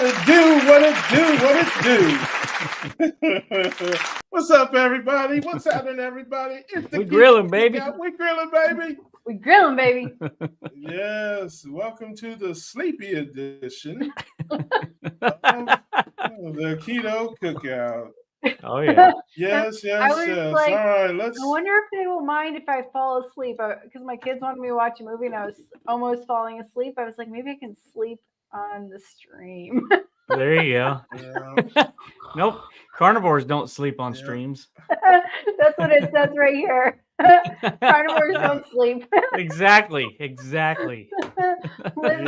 What it do? What's up, everybody? What's happening, everybody? We grilling, baby. We grilling, baby. We grilling, baby. Yes. Welcome to the sleepy edition of the Keto Cookout. Oh, yeah. Yes. Like, all right, let's. I wonder if they will mind if I fall asleep because my kids wanted me to watch a movie and I was almost falling asleep. I was like, maybe I can sleep on the stream. There you go. Yeah. Nope. Carnivores don't sleep on streams. That's what it says right here. Carnivores don't sleep. Exactly. There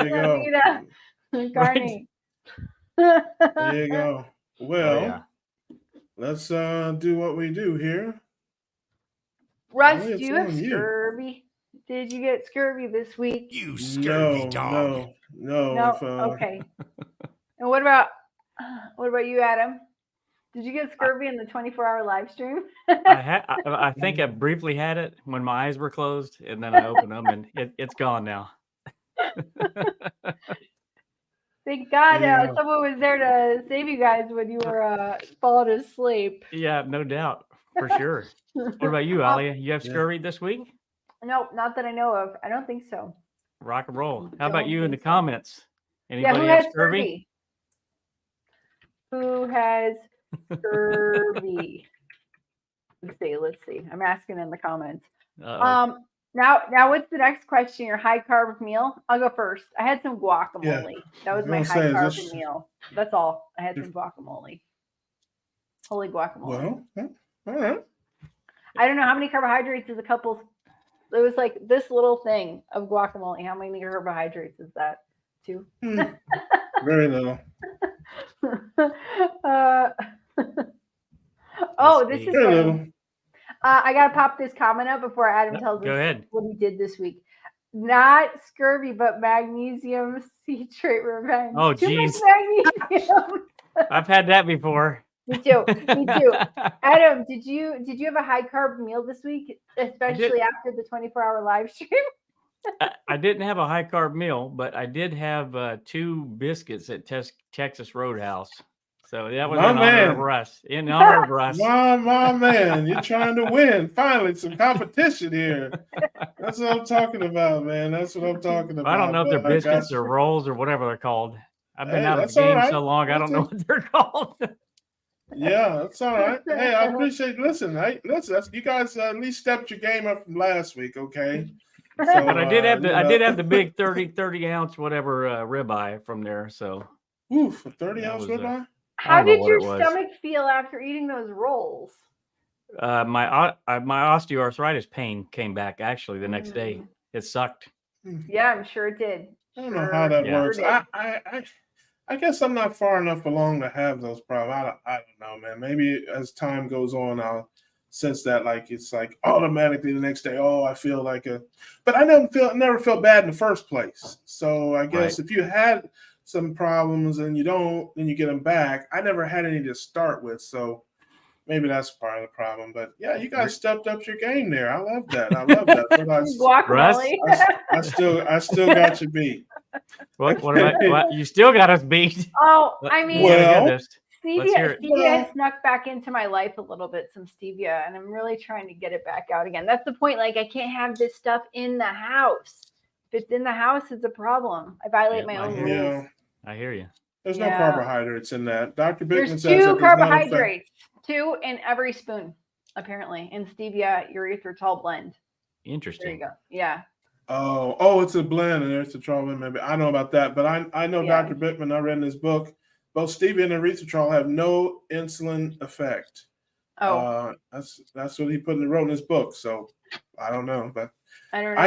you go. Carney. There you go. Well, yeah. Let's do what we do here. Russ, do you have scurvy? Did you get scurvy this week? You scurvy dog. No. Okay. And what about you, Adam? Did you get scurvy in the 24-hour live stream? I think I briefly had it when my eyes were closed, and then I opened them, and it's gone now. Thank God someone was there to save you guys when you were falling asleep. Yeah, no doubt, for sure. What about you, Alia? You have scurvy this week? No, not that I know of. I don't think so. Rock and roll. How about you in the comments? Anybody who have has scurvy? Who has scurvy? Let's see. I'm asking in the comments. Uh-oh. Now what's the next question? Your high carb meal? I'll go first. I had some guacamole. Yeah. That was my high carb meal. That's all. I had some guacamole. Holy guacamole. Well, all right. I don't know how many carbohydrates is a couple. It was like this little thing of guacamole. How many carbohydrates is that? 2? Very little. This is very little. I gotta pop this comment up before Adam tells us what he did this week. Not scurvy, but magnesium citrate revenge. Oh, geez. Magnesium. I've had that before. Me too. Adam, did you have a high carb meal this week, especially after the 24-hour live stream? I didn't have a high carb meal, but I did have 2 biscuits at Texas Roadhouse. So that was in honor of Russ. In honor of Russ. My man, you're trying to win. Finally, some competition here. That's what I'm talking about, man. That's what I'm talking about. I don't know if they're biscuits or rolls or whatever they're called. I've been out of the game so long, I don't know what they're called. Yeah, that's all right. Hey, I appreciate. Listen, you guys at least stepped your game up from last week, okay? So, but I did have the big 30 ounce whatever ribeye from there. So, oof, a 30 ounce ribeye. How did your stomach feel after eating those rolls? My osteoarthritis pain came back actually the next day. It sucked. Yeah, I'm sure it did. I don't know how that works. I guess I'm not far enough along to have those problems. I don't know, man. Maybe as time goes on, I'll sense that it's like automatically the next day. Oh, I feel like but I never felt bad in the first place. So I guess if you had some problems and you don't, then you get them back. I never had any to start with, so maybe that's part of the problem. But yeah, you guys stepped up your game there. I love that. But I still got you beat. What about you? Still got us beat. Oh, I mean, stevia snuck back into my life a little bit. Some stevia, and I'm really trying to get it back out again. That's the point. Like, I can't have this stuff in the house. If it's in the house, it's a problem. I violate my own rules. I hear you. There's no carbohydrates in that. Dr. Bickman says there's 2 carbohydrates, 2 in every spoon, apparently, in stevia erythritol blend. Interesting. There you go. Yeah. Oh, it's a blend and erythritol blend. Maybe I know about that, but I know Dr. Bickman. I read in his book, both stevia and erythritol have no insulin effect. That's what he wrote in his book. So I don't know, but I don't know.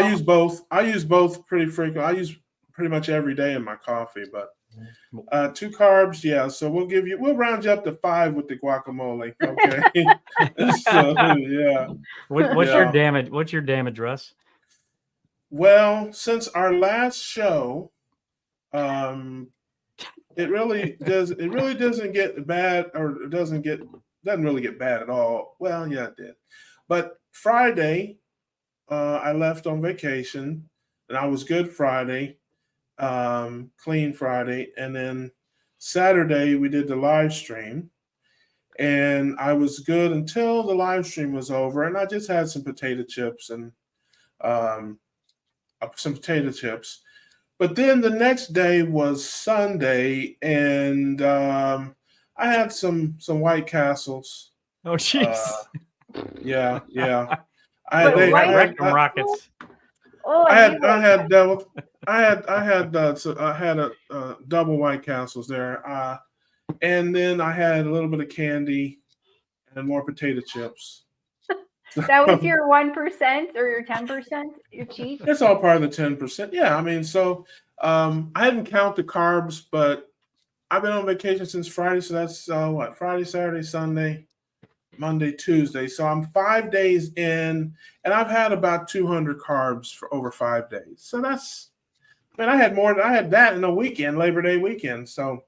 I use both pretty frequently. I use pretty much every day in my coffee, but 2 carbs, yeah. So we'll round you up to 5 with the guacamole. Okay. So yeah. What's your damage, Russ? Well, since our last show, it really doesn't get bad, or it doesn't really get bad at all. Well, yeah, it did. But Friday, I left on vacation, and I was good Friday. Clean Friday, and then Saturday we did the live stream, and I was good until the live stream was over, and I just had some potato chips and some potato chips. But then the next day was Sunday, and I had some White Castles. Oh, jeez. Yeah. I had rockets. I had double White Castles there, and then I had a little bit of candy and more potato chips. That was your 1% or your 10%, your cheat? It's all part of the 10%. Yeah, I mean, so I didn't count the carbs, but I've been on vacation since Friday, so that's Friday, Saturday, Sunday, Monday, Tuesday. So I'm 5 days in, and I've had about 200 carbs for over 5 days. So that's, man, I had that in a weekend, Labor Day weekend. So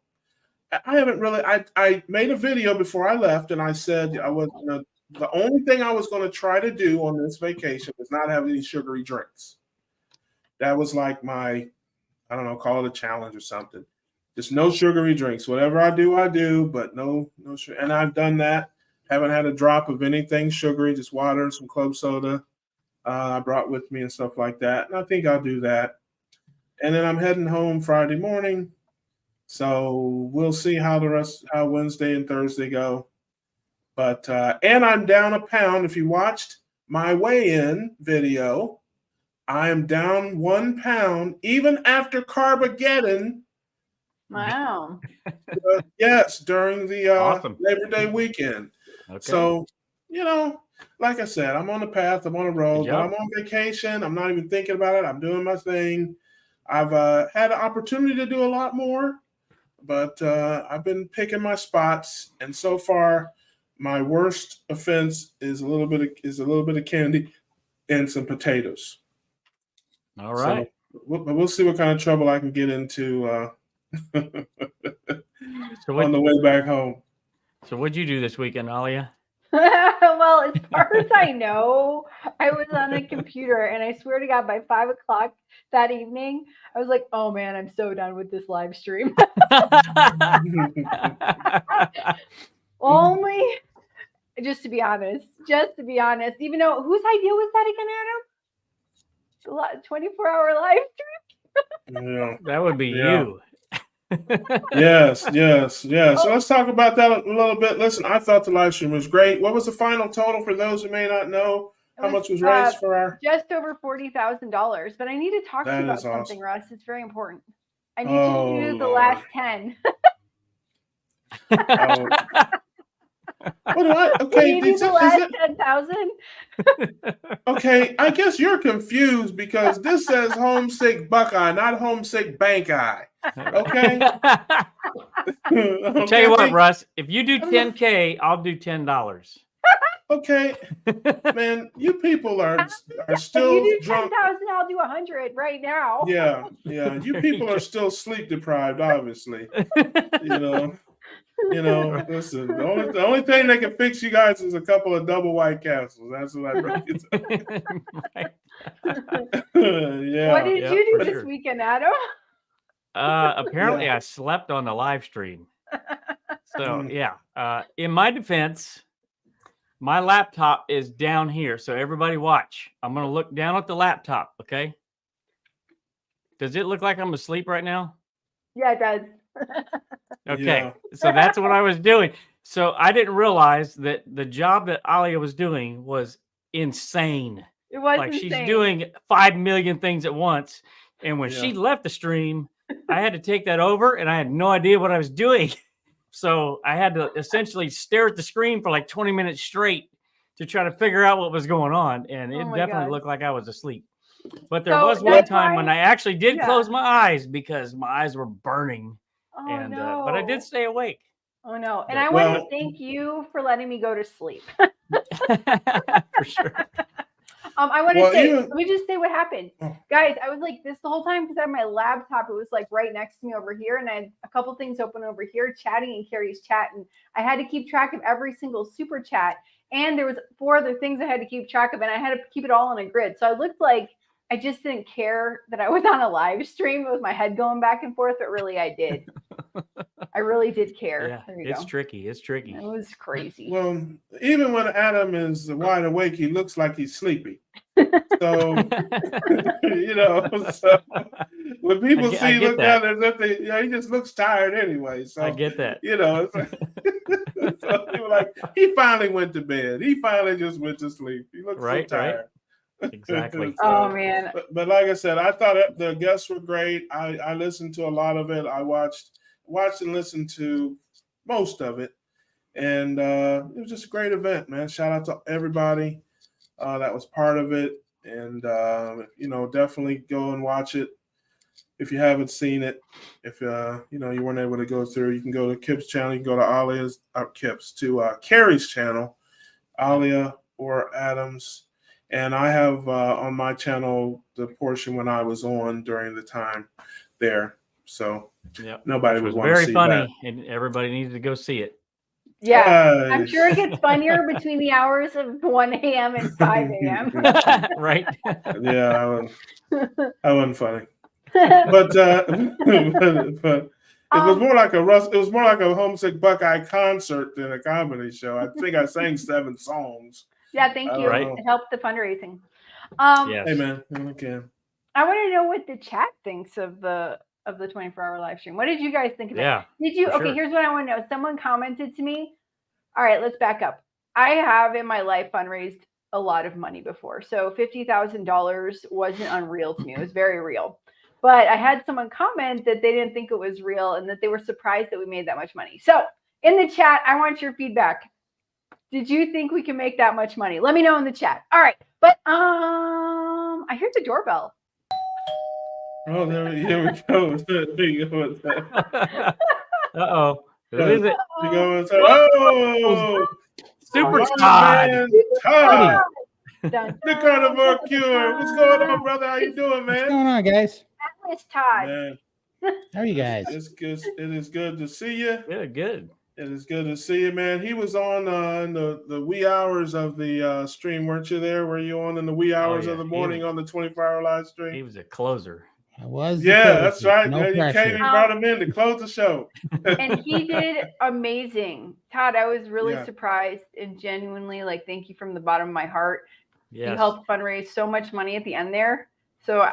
I haven't really. I made a video before I left, and I said I was the only thing I was going to try to do on this vacation was not have any sugary drinks. That was like my, I don't know, call it a challenge or something. Just no sugary drinks. Whatever I do, but no sugar. And I've done that. Haven't had a drop of anything sugary, just water, some club soda I brought with me and stuff like that. And I think I'll do that. And then I'm heading home Friday morning. So we'll see how Wednesday and Thursday go. But and I'm down a pound. If you watched my weigh-in video, I am down 1 pound even after Carbogeddon. Wow. Yes, during the Awesome. Labor Day weekend. Okay. So, like I said, I'm on the path. I'm on a road, Good but job. I'm on vacation. I'm not even thinking about it. I'm doing my thing. I've had an opportunity to do a lot more, but I've been picking my spots. And so far, my worst offense is a little bit of candy and some potatoes. All right. So we'll see what kind of trouble I can get into on the way back home. So what'd you do this weekend, Alia? Well, as far as I know, I was on a computer, and I swear to God, by 5 o'clock that evening, I was like, "Oh man, I'm so done with this live stream." Only, just to be honest, even though whose idea was that again, Adam? The 24-hour live stream? Yeah. That would be you. Yes. So let's talk about that a little bit. Listen, I thought the live stream was great. What was the final total for those who may not know? How much was raised for our? Just over $40,000. But I need to talk to you about something, Russ. It's very important. I need you to do the last 10. What do I? Okay, do the last 10,000. Okay, I guess you're confused because this says homesick Buckeye, not homesick Bank Eye. Okay. Tell you what, Russ, if you do 10K, I'll do $10. Okay, man, you people are still if you do drunk. 10,000, I'll do 100 right now. Yeah. You people are still sleep deprived, obviously. Listen, the only thing that can fix you guys is a couple of double White Castles. That's what I bring it to. Yeah. What did you do this weekend, Adam? Apparently I slept on the live stream. So in my defense, my laptop is down here. So everybody watch. I'm going to look down at the laptop. Okay. Does it look like I'm asleep right now? Yeah, it does. Okay. Yeah. So that's what I was doing. So I didn't realize that the job that Alia was doing was insane. It was like insane. She's doing 5 million things at once. And when she left the stream, I had to take that over and I had no idea what I was doing. So I had to essentially stare at the screen for like 20 minutes straight to try to figure out what was going on. And it definitely looked like I was asleep. But there was one time when I actually did close my eyes because my eyes were burning. Oh, no. But I did stay awake. Oh, no. And I want to thank you for letting me go to sleep. For sure. I want to say, let me just say what happened. Guys, I was like this the whole time because I had my laptop. It was like right next to me over here. And I had a couple things open over here, chatting in Carrie's chat. And I had to keep track of every single super chat. And there was 4 other things I had to keep track of. And I had to keep it all on a grid. So I looked like I just didn't care that I was on a live stream with my head going back and forth. But really, I did. I really did care. Yeah, there you it's go. tricky. It's tricky. It was crazy. Well, even when Adam is wide awake, he looks like he's sleepy. So, so when people look down as if he just looks tired anyway. So I get that. It's like, so people like, he finally went to bed. He finally just went to sleep. He looks so tired. Right. Exactly. Oh man. But like I said, I thought the guests were great. I listened to a lot of it. I watched and listened to most of it. And it was just a great event, man. Shout out to everybody that was part of it. And, definitely go and watch it. If you haven't seen it, if, you weren't able to go through, you can go to Kips' channel. You can go to Carrie's channel, Alia or Adams. And I have on my channel the portion when I was on during the time there. So nobody would want to see very funny, that. and everybody needs to go see it. Yeah, I'm sure it gets funnier between the hours of 1 a.m. and 5 a.m. Right? Yeah, that wasn't funny. But it was more like a homesick Buckeye concert than a comedy show. I think I sang 7 songs. Yeah, thank you. Right. It helped the fundraising. Yes. Hey man, okay. I want to know what the chat thinks of the 24-hour live stream. What did you guys think of it? Did you? Okay, here's what I want to know. Someone commented to me. All right, let's back up. I have in my life fundraised a lot of money before. So $50,000 wasn't unreal to me. It was very real. But I had someone comment that they didn't think it was real and that they were surprised that we made that much money. So in the chat, I want your feedback. Did you think we can make that much money? Let me know in the chat. All right. But I hear the doorbell. Oh, here we go. There you go with that. Uh-oh. Who is it? You go with that. Oh, Super Todd. Todd. Dun, The Carnivore Cure. What's going on, brother? How you doing, man? What's going on, guys? Atlas Todd. Man, How are you guys? it's good. It is good to see you. Yeah, good. It is good to see you, man. He was on in the wee hours of the stream, weren't you there? Were you on in the wee hours of the morning on the 24-hour live stream? He was a closer. I was. Yeah, that's right. No Man, you came and brought him in to close the show. And he did amazing. Todd, I was really Yeah. surprised and genuinely thank you from the bottom of my heart. Yes. You helped fundraise so much money at the end there. So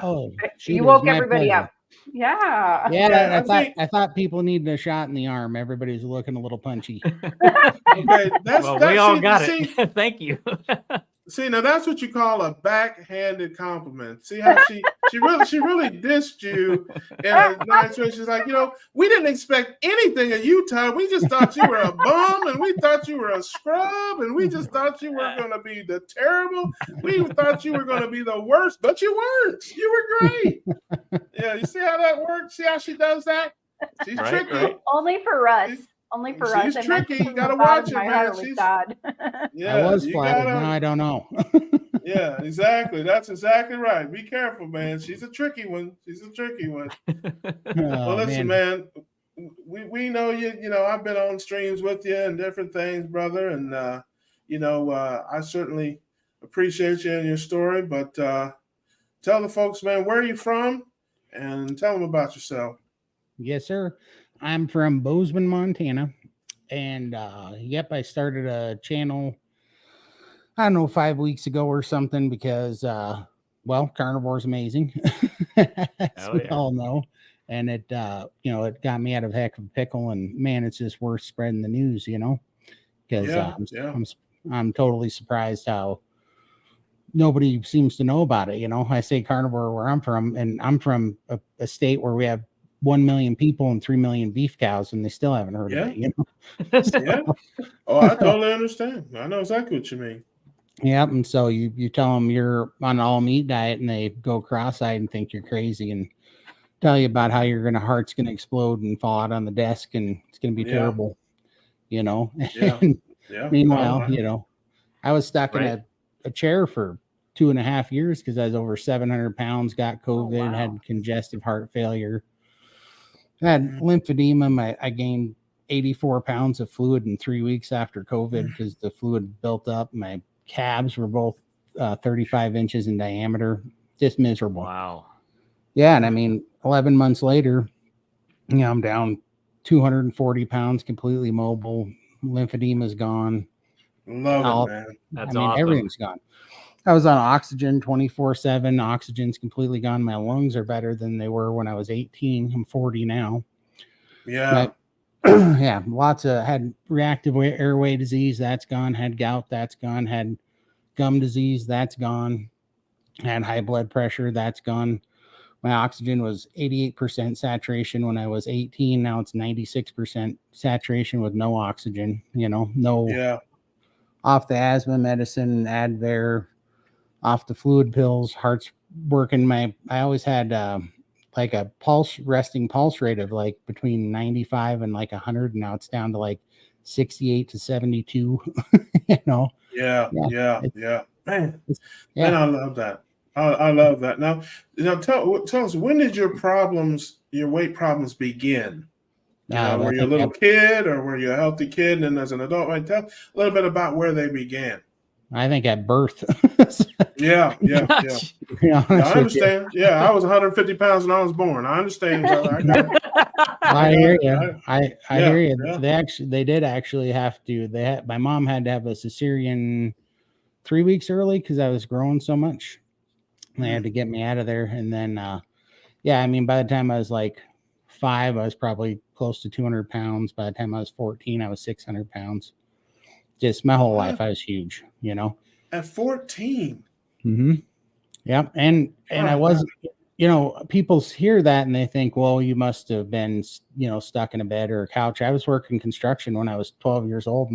shoot, you it was woke my everybody pleasure. up. Yeah. Yeah, Yeah, I thought people needed a shot in the arm. Everybody's looking a little punchy. Okay, We all got it. Thank you. See, now that's what you call a backhanded compliment. See how she really dissed you in a nice way. She's like, we didn't expect anything of you, Todd. We just thought you were a bum, and we thought you were a scrub, and we just thought you were going to be the terrible. We thought you were going to be the worst, but you weren't. You were great. Yeah, you see how that works? See how she does that? She's tricky. Right. Only for us. Only for us. She's tricky. You got to watch her, man. She's Todd. Yeah, I was flattered. Now I don't know. Yeah, exactly. That's exactly right. Be careful, man. She's a tricky one. Well, listen, man. We know you. I've been on streams with you and different things, brother. And I certainly appreciate you and your story. But tell the folks, man, where are you from, and tell them about yourself. Yes, sir. I'm from Bozeman, Montana. And I started a channel, I don't know, 5 weeks ago or something because, carnivore's amazing. As we all know. And it got me out of heck of a pickle. And man, it's just worth spreading the news, because I'm totally surprised how nobody seems to know about it. I say carnivore where I'm from, and I'm from a state where we have 1 million people and 3 million beef cows, and they still haven't heard of it. Yeah. Oh, I totally understand. I know exactly what you mean. Yeah, and so you tell them you're on an all meat diet, and they go cross-eyed and think you're crazy, and tell you about how heart's gonna explode and fall out on the desk, and it's gonna be terrible. Yeah. Meanwhile, I was stuck in a chair for 2.5 years because I was over 700 pounds, got COVID, had congestive heart failure. I had lymphedema. I gained 84 pounds of fluid in 3 weeks after COVID because the fluid built up. My calves were both 35 inches in diameter. Just miserable. Wow. Yeah. And 11 months later, I'm down 240 pounds, completely mobile. Lymphedema's gone. Love it, man. That's I mean, awesome. everything's gone. I was on oxygen 24/7. Oxygen's completely gone. My lungs are better than they were when I was 18. I'm 40 now. Yeah. Yeah, had reactive airway disease, that's gone. Had gout, that's gone. Had gum disease, that's gone. Had high blood pressure, that's gone. My oxygen was 88% saturation when I was 18. Now it's 96% saturation with no oxygen. No off the asthma medicine, Advair, off the fluid pills, heart's working. I always had like a resting pulse rate of like between 95 and like 100. Now it's down to like 68 to 72. Yeah. Man, I love that. I love that. Now tell us, when did your weight problems begin? Were you a little kid, or were you a healthy kid? And as an adult, right? Tell a little bit about where they began. I think at birth. Yeah. I understand. Yeah, I was 150 pounds when I was born. I understand, brother. I hear you. I hear you. Yeah. They did actually have to. My mom had to have a cesarean 3 weeks early because I was growing so much. They had to get me out of there, and then by the time I was like 5, I was probably close to 200 pounds. By the time I was 14, I was 600 pounds. Just my whole life, I was huge. At 14. Mm-hmm. Yeah, and I wasn't. People hear that and they think, well, you must have been, stuck in a bed or a couch. I was working construction when I was 12 years old.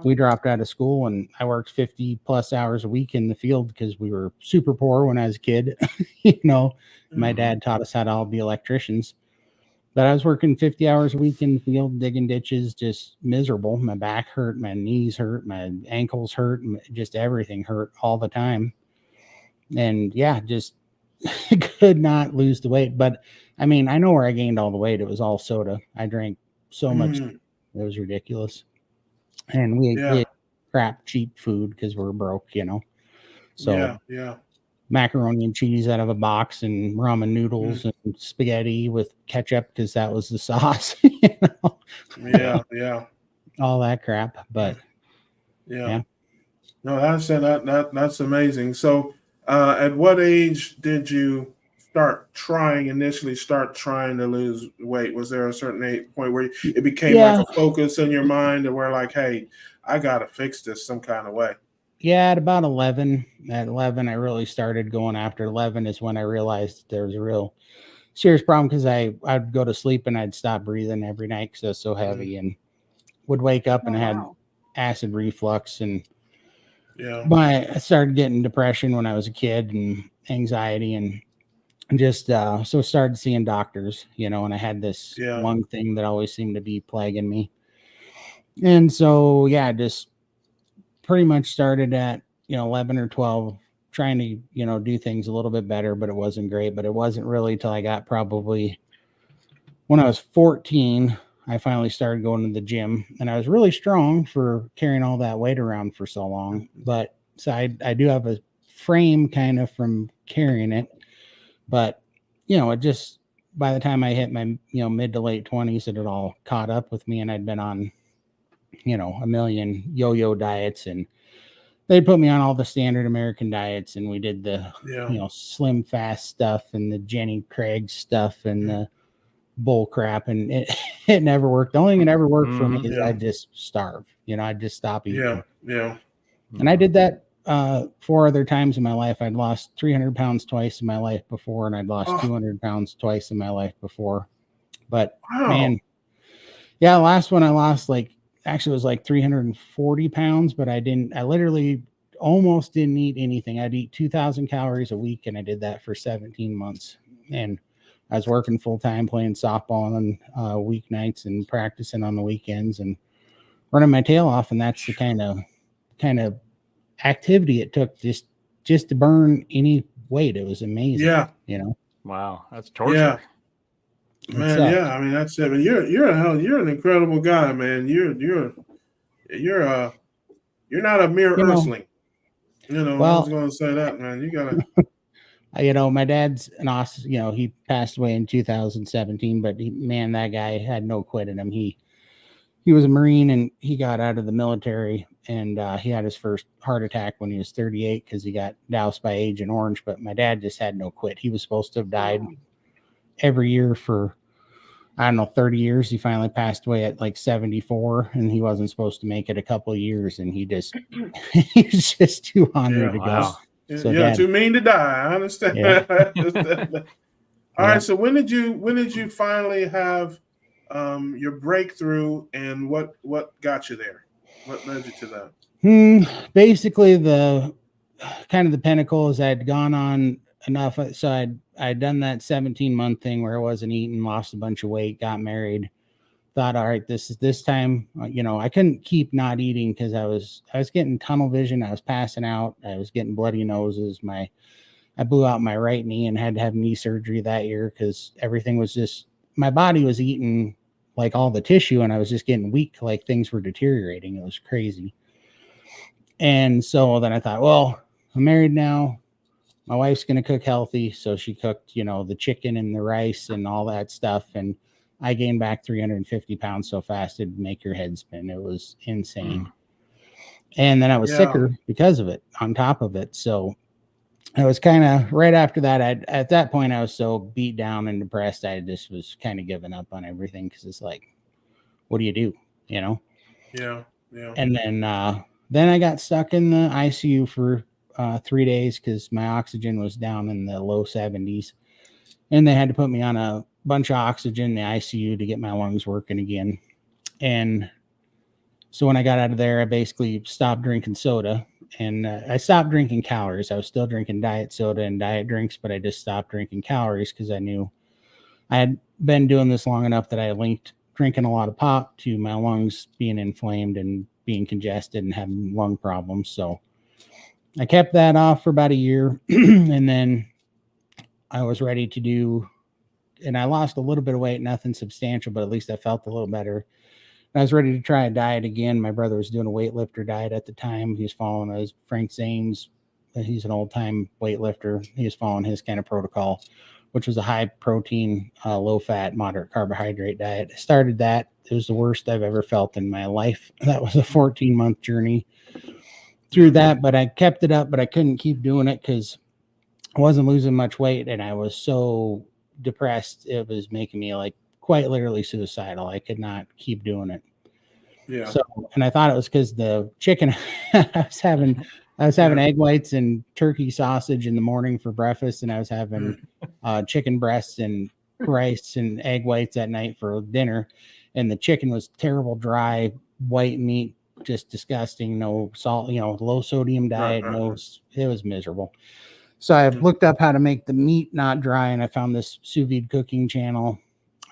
We dropped out of school and I worked 50 plus hours a week in the field because we were super poor when I was a kid. My dad taught us how to all be electricians, but I was working 50 hours a week in the field, digging ditches, just miserable. My back hurt, my knees hurt, my ankles hurt, just everything hurt all the time. And just could not lose the weight. But I mean, I know where I gained all the weight. It was all soda. I drank so much. It was ridiculous. And we ate crap, cheap food because we're broke, So macaroni and cheese out of a box and ramen noodles and spaghetti with ketchup because that was the sauce. All that crap. But no, that's amazing. So at what age did you initially start trying to lose weight? Was there a certain point where it became like a focus in your mind, and where like, hey, I gotta fix this some kind of way? Yeah, at about 11. At 11, I really started going after. 11 is when I realized there was a real serious problem because I'd go to sleep and I'd stop breathing every night because I was so heavy, and would wake up and had acid reflux, and I started getting depression when I was a kid and anxiety, and just so started seeing doctors, and I had this one thing that always seemed to be plaguing me. And so just pretty much started at 11 or 12 trying to do things a little bit better, but it wasn't great. But it wasn't really till I got probably when I was 14, I finally started going to the gym, and I was really strong for carrying all that weight around for so long. But so I do have a frame kind of from carrying it. But, it just, by the time I hit my, mid to late 20s, it had all caught up with me, and I'd been on, a million yo-yo diets, and they put me on all the standard American diets, and we did the, slim fast stuff and the Jenny Craig stuff and the bull crap, and it never worked. The only thing that ever worked for me is I'd just starve, I'd just stop eating. And I did that 4 other times in my life. I'd lost 300 pounds twice in my life before, and I'd lost 200 pounds twice in my life before. But man, the last one I lost was like 340 pounds, but I literally almost didn't eat anything. I'd eat 2,000 calories a week, and I did that for 17 months. And I was working full time, playing softball on weeknights and practicing on the weekends and running my tail off. And that's the kind of activity it took just to burn any weight. It was amazing. Wow, that's torture. Man, I mean, that's it. I mean, you're an incredible guy, man. You're not a mere earthling. I was going to say that, man. You gotta. My dad's an awesome, he passed away in 2017, but man, that guy had no quit in him. He was a Marine and he got out of the military, and he had his first heart attack when he was 38 because he got doused by Agent Orange. But my dad just had no quit. He was supposed to have died every year for, I don't know, 30 years. He finally passed away at like 74, and he wasn't supposed to make it a couple of years. And he was just too hungry to go. So too mean to die. I understand. Yeah. All right. So when did you finally have your breakthrough, and what got you there? What led you to that? Basically, the pinnacle is I'd gone on enough. So I'd done that 17-month thing where I wasn't eating, lost a bunch of weight, got married. Thought, all right, this time, I couldn't keep not eating because I was getting tunnel vision. I was passing out. I was getting bloody noses. I blew out my right knee and had to have knee surgery that year because everything was just, my body was eating like all the tissue, and I was just getting weak, like things were deteriorating. It was crazy. And so then I thought, well, I'm married now. My wife's going to cook healthy. So she cooked, the chicken and the rice and all that stuff. And I gained back 350 pounds so fast it'd make your head spin. It was insane. And then I was sicker because of it on top of it. So I was kind of right after that. At that point, I was so beat down and depressed. I just was kind of giving up on everything because it's like, what do you do? Yeah. And then I got stuck in the ICU for 3 days because my oxygen was down in the low 70s. And they had to put me on a bunch of oxygen in the ICU to get my lungs working again. And so when I got out of there, I basically stopped drinking soda, and I stopped drinking calories. I was still drinking diet soda and diet drinks, but I just stopped drinking calories because I knew I had been doing this long enough that I linked drinking a lot of pop to my lungs being inflamed and being congested and having lung problems. So I kept that off for about a year, and then I was ready to do, and I lost a little bit of weight, nothing substantial, but at least I felt a little better. I was ready to try a diet again. My brother was doing a weightlifter diet at the time. He was following his Frank Zane's. He's an old time weightlifter. He was following his kind of protocol, which was a high protein, low fat, moderate carbohydrate diet. I started that. It was the worst I've ever felt in my life. That was a 14-month journey through that, but I kept it up, but I couldn't keep doing it because I wasn't losing much weight, and I was so depressed. It was making me like quite literally suicidal. I could not keep doing it. Yeah. So, and I thought it was because the chicken, I was having egg whites and turkey sausage in the morning for breakfast, and I was having chicken breasts and rice and egg whites at night for dinner. And the chicken was terrible, dry, white meat, just disgusting. No salt, low sodium diet. It was miserable. So I looked up how to make the meat not dry, and I found this sous vide cooking channel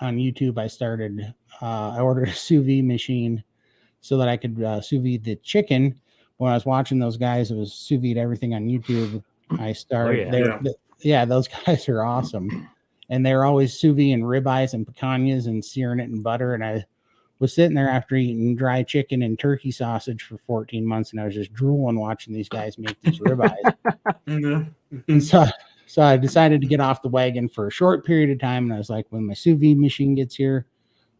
on YouTube. I ordered a sous vide machine so that I could sous vide the chicken. When I was watching those guys, it was sous vide everything on YouTube. I started those guys are awesome. And they're always sous vide and ribeyes and picanhas and searing it in butter. And I was sitting there after eating dry chicken and turkey sausage for 14 months, and I was just drooling watching these guys make these ribeyes. And so I decided to get off the wagon for a short period of time. And I was like, when my sous vide machine gets here,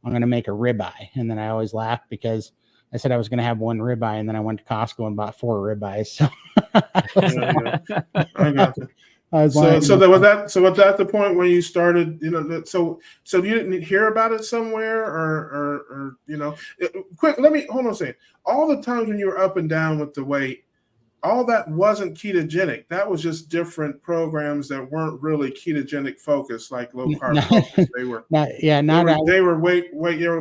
I'm going to make a ribeye. And then I always laughed because I said I was going to have one ribeye, and then I went to Costco and bought 4 ribeyes. So I got you. Was that the point where you started, so you didn't hear about it somewhere or quick, hold on a second. All the times when you were up and down with the weight, all that wasn't ketogenic. That was just different programs that weren't really ketogenic focused, like low carb focused. They were they were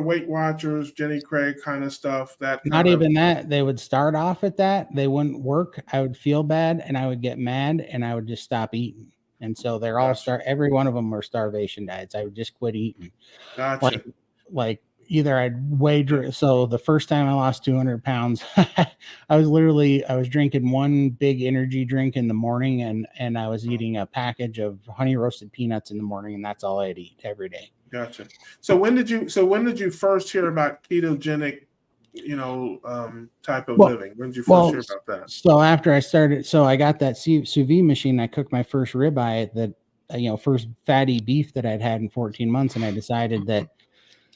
Weight Watchers, Jenny Craig kind of stuff. They would start off at that. They wouldn't work. I would feel bad and I would get mad and I would just stop eating. And so they're all every one of them were starvation diets. I would just quit eating. Gotcha. Like either I'd wager. So the first time I lost 200 pounds, I was drinking one big energy drink in the morning, and I was eating a package of honey roasted peanuts in the morning, and that's all I'd eat every day. Gotcha. So when did you first hear about ketogenic type of living? When did you first hear about that? So after I started, I got that sous vide machine. I cooked my first ribeye, that first fatty beef that I'd had in 14 months, and I decided that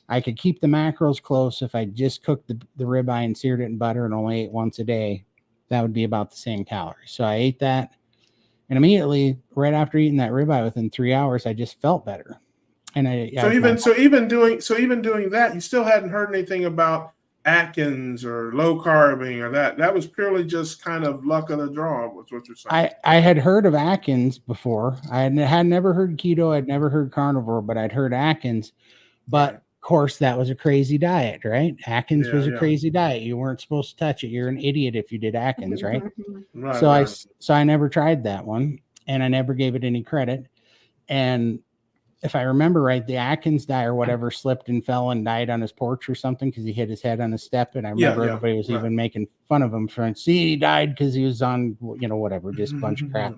I could keep the macros close if I just cooked the ribeye and seared it in butter and only ate once a day. That would be about the same calories. So I ate that, and immediately, right after eating that ribeye, within 3 hours, I just felt better. And even doing that, you still hadn't heard anything about Atkins or low carbing or that. That was purely just kind of luck of the draw, was what you're saying. I had heard of Atkins before. I had never heard keto. I'd never heard carnivore, but I'd heard Atkins. But of course, that was a crazy diet, right? Atkins was a crazy diet. You weren't supposed to touch it. You're an idiot if you did Atkins, right? So I never tried that one, and I never gave it any credit. And if I remember right, the Atkins guy or whatever slipped and fell and died on his porch or something because he hit his head on a step. And I remember everybody was even making fun of him for, he died because he was on, whatever, just a bunch of crap.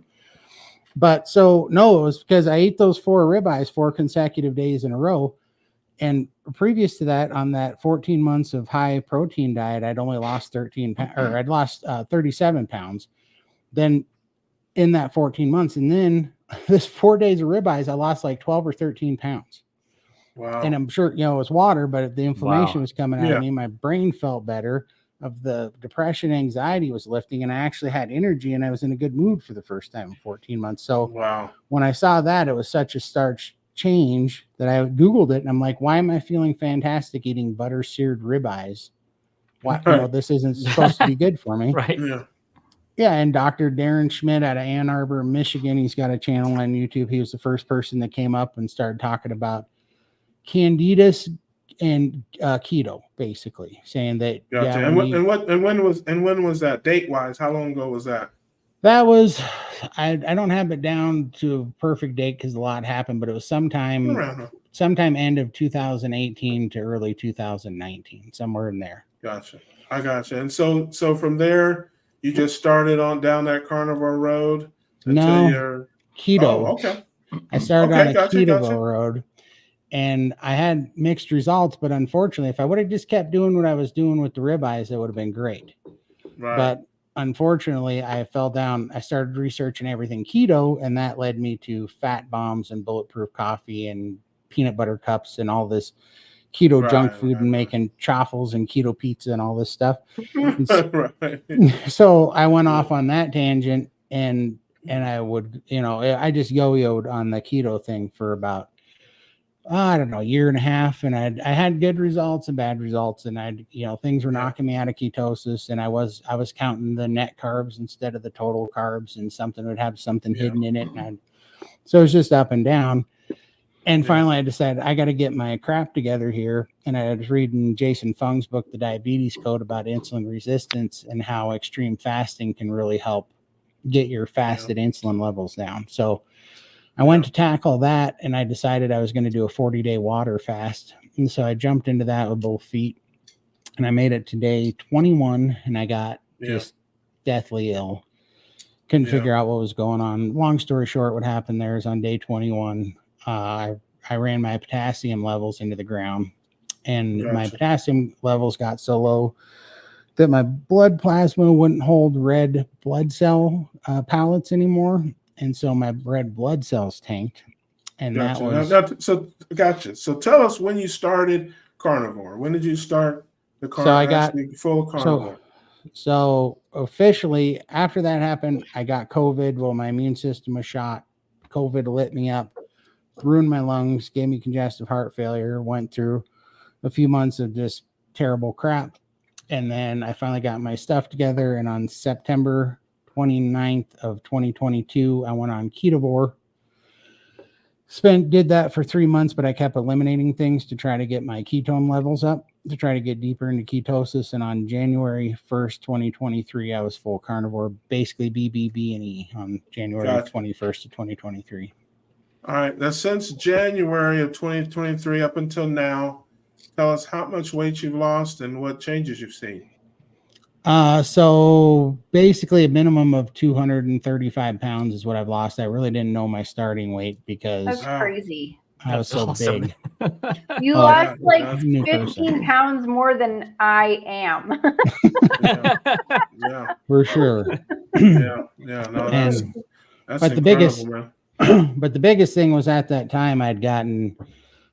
But so, no, it was because I ate those 4 ribeyes 4 consecutive days in a row. And previous to that, on that 14 months of high protein diet, I'd only lost 37 pounds. Then in that 14 months, and then this 4 days of ribeyes, I lost like 12 or 13 pounds. Wow. And I'm sure, it was water, but the inflammation was coming out of me. My brain felt better. Of the depression, anxiety was lifting, and I actually had energy, and I was in a good mood for the first time in 14 months. So when I saw that, it was such a starch change that I Googled it, and I'm like, why am I feeling fantastic eating butter seared ribeyes? Why, this isn't supposed to be good for me. Right. Yeah, and Dr. Darren Schmidt out of Ann Arbor, Michigan, he's got a channel on YouTube. He was the first person that came up and started talking about Candidus and keto, basically saying that. Gotcha. And when was that date wise? How long ago was that? That was, I don't have it down to a perfect date because a lot happened, but it was sometime end of 2018 to early 2019, somewhere in there. Gotcha. I gotcha. And so from there, you just started on down that carnivore road until you're keto. Oh, okay. I started on a keto road, and I had mixed results, but unfortunately, if I would have just kept doing what I was doing with the ribeyes, it would have been great. Right. But unfortunately, I fell down. I started researching everything keto, and that led me to fat bombs and bulletproof coffee and peanut butter cups and all this keto junk food and making chaffles and keto pizza and all this stuff. So I went off on that tangent, and I would, I just yo-yoed on the keto thing for about, I don't know, a year and a half. And I had good results and bad results. And things were knocking me out of ketosis. And I was counting the net carbs instead of the total carbs, and something would have something hidden in it. So it was just up and down. And finally, I decided I got to get my crap together here. And I was reading Jason Fung's book, The Diabetes Code, about insulin resistance and how extreme fasting can really help get your fasted insulin levels down. So I went to tackle that, and I decided I was going to do a 40-day water fast. And so I jumped into that with both feet, and I made it to day 21, and I got just deathly ill. Couldn't figure out what was going on. Long story short, what happened there is on day 21, I ran my potassium levels into the ground, and my potassium levels got so low that my blood plasma wouldn't hold red blood cell pellets anymore. And so my red blood cells tanked. And that was... Gotcha. So tell us when you started carnivore. When did you start the carnivore? So I got full carnivore. So officially, after that happened, I got COVID. Well, my immune system was shot. COVID lit me up, ruined my lungs, gave me congestive heart failure, went through a few months of just terrible crap. And then I finally got my stuff together. And on September 29th of 2022, I went on Ketovore. Did that for 3 months, but I kept eliminating things to try to get my ketone levels up, to try to get deeper into ketosis. And on January 1st, 2023, I was full carnivore, basically BBB&E on January 21st of 2023. All right. Now, since January of 2023 up until now, tell us how much weight you've lost and what changes you've seen. So basically a minimum of 235 pounds is what I've lost. I really didn't know my starting weight because that's crazy. I was so awesome. big. You lost like 15 pounds more than I am. Yeah. For sure. Yeah. No, that's but incredible, but the biggest thing was at that time I'd gotten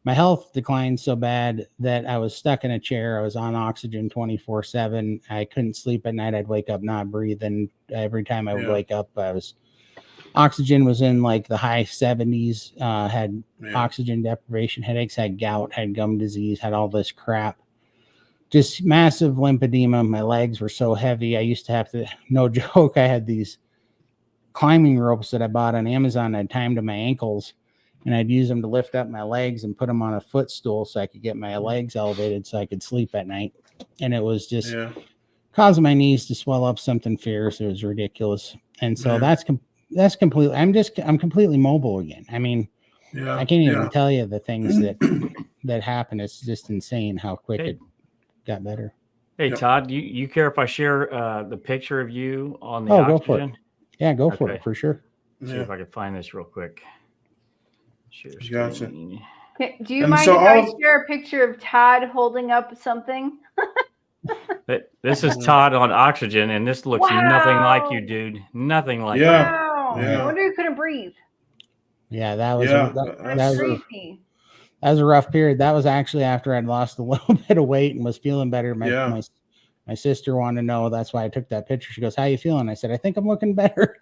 my health declined so bad that I was stuck in a chair. I was on oxygen 24/7. I couldn't sleep at night. I'd wake up not breathing. Every time I would wake up, oxygen was in like the high 70s. Had oxygen deprivation headaches, had gout, had gum disease, had all this crap. Just massive lymphedema. My legs were so heavy. I used to have to, no joke, I had these climbing ropes that I bought on Amazon. I'd tie them to my ankles, and I'd use them to lift up my legs and put them on a footstool so I could get my legs elevated so I could sleep at night. And it was just causing my knees to swell up something fierce. It was ridiculous. And so that's completely, I'm completely mobile again. I mean, I can't even tell you the things that happen. It's just insane how quick it got better. Hey, Todd, you care if I share the picture of you on the oxygen? Go for it. Yeah, go for it, for sure. See if I can find this real quick. Share Gotcha. Do you mind if I share a picture of Todd holding up something? This is Todd on oxygen, and this looks nothing like you, dude. Nothing like you. Wow. I wonder you couldn't breathe. Yeah, that was that was a rough period. That was actually after I'd lost a little bit of weight and was feeling better. My sister wanted to know. That's why I took that picture. She goes, "How you feeling?" I said, "I think I'm looking better."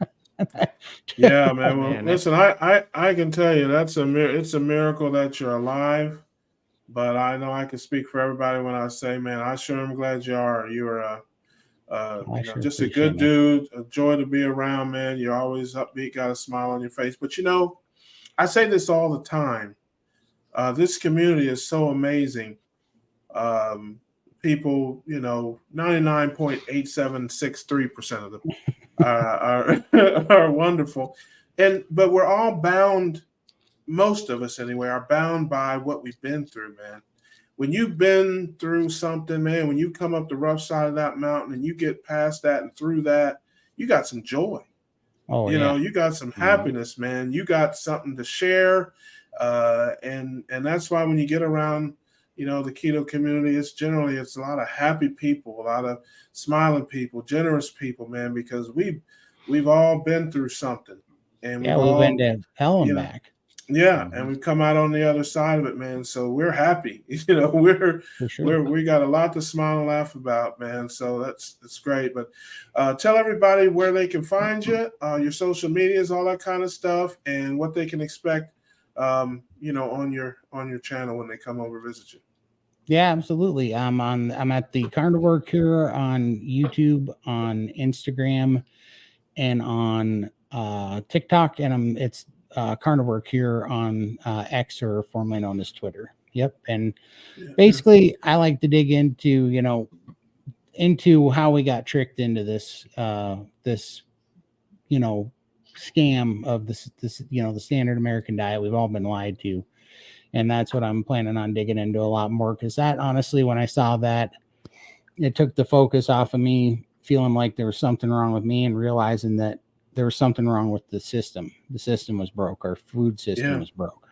Yeah, man. Well, listen, I can tell you it's a miracle that you're alive. But I know I can speak for everybody when I say, man, I sure am glad you are. You're just a good dude, a joy to be around, man. You're always upbeat, got a smile on your face. But I say this all the time. This community is so amazing. People, 99.8763% of them are wonderful. But we're all bound, most of us anyway, are bound by what we've been through, man. When you've been through something, man, when you come up the rough side of that mountain and you get past that and through that, you got some joy. You got some happiness, man. You got something to share. And that's why when you get around, the keto community, it's a lot of happy people, a lot of smiling people, generous people, man, because we've all been through something. And we've been to hell and back. Yeah, and we've come out on the other side of it, man. So we're happy. We got a lot to smile and laugh about, man. So that's great. But tell everybody where they can find you, your social medias, all that kind of stuff, and what they can expect, on your channel when they come over visit you. Yeah, absolutely. I'm at the Carnivore Cure on YouTube, on Instagram, and on TikTok, and it's Carnivore Cure on X, or formerly known as Twitter. Yep. And basically I like to dig into how we got tricked into this scam of this the standard American diet. We've all been lied to. And that's what I'm planning on digging into a lot more, because that, honestly, when I saw that, it took the focus off of me feeling like there was something wrong with me and realizing that there was something wrong with the system. The system was broke. Our food system was broke,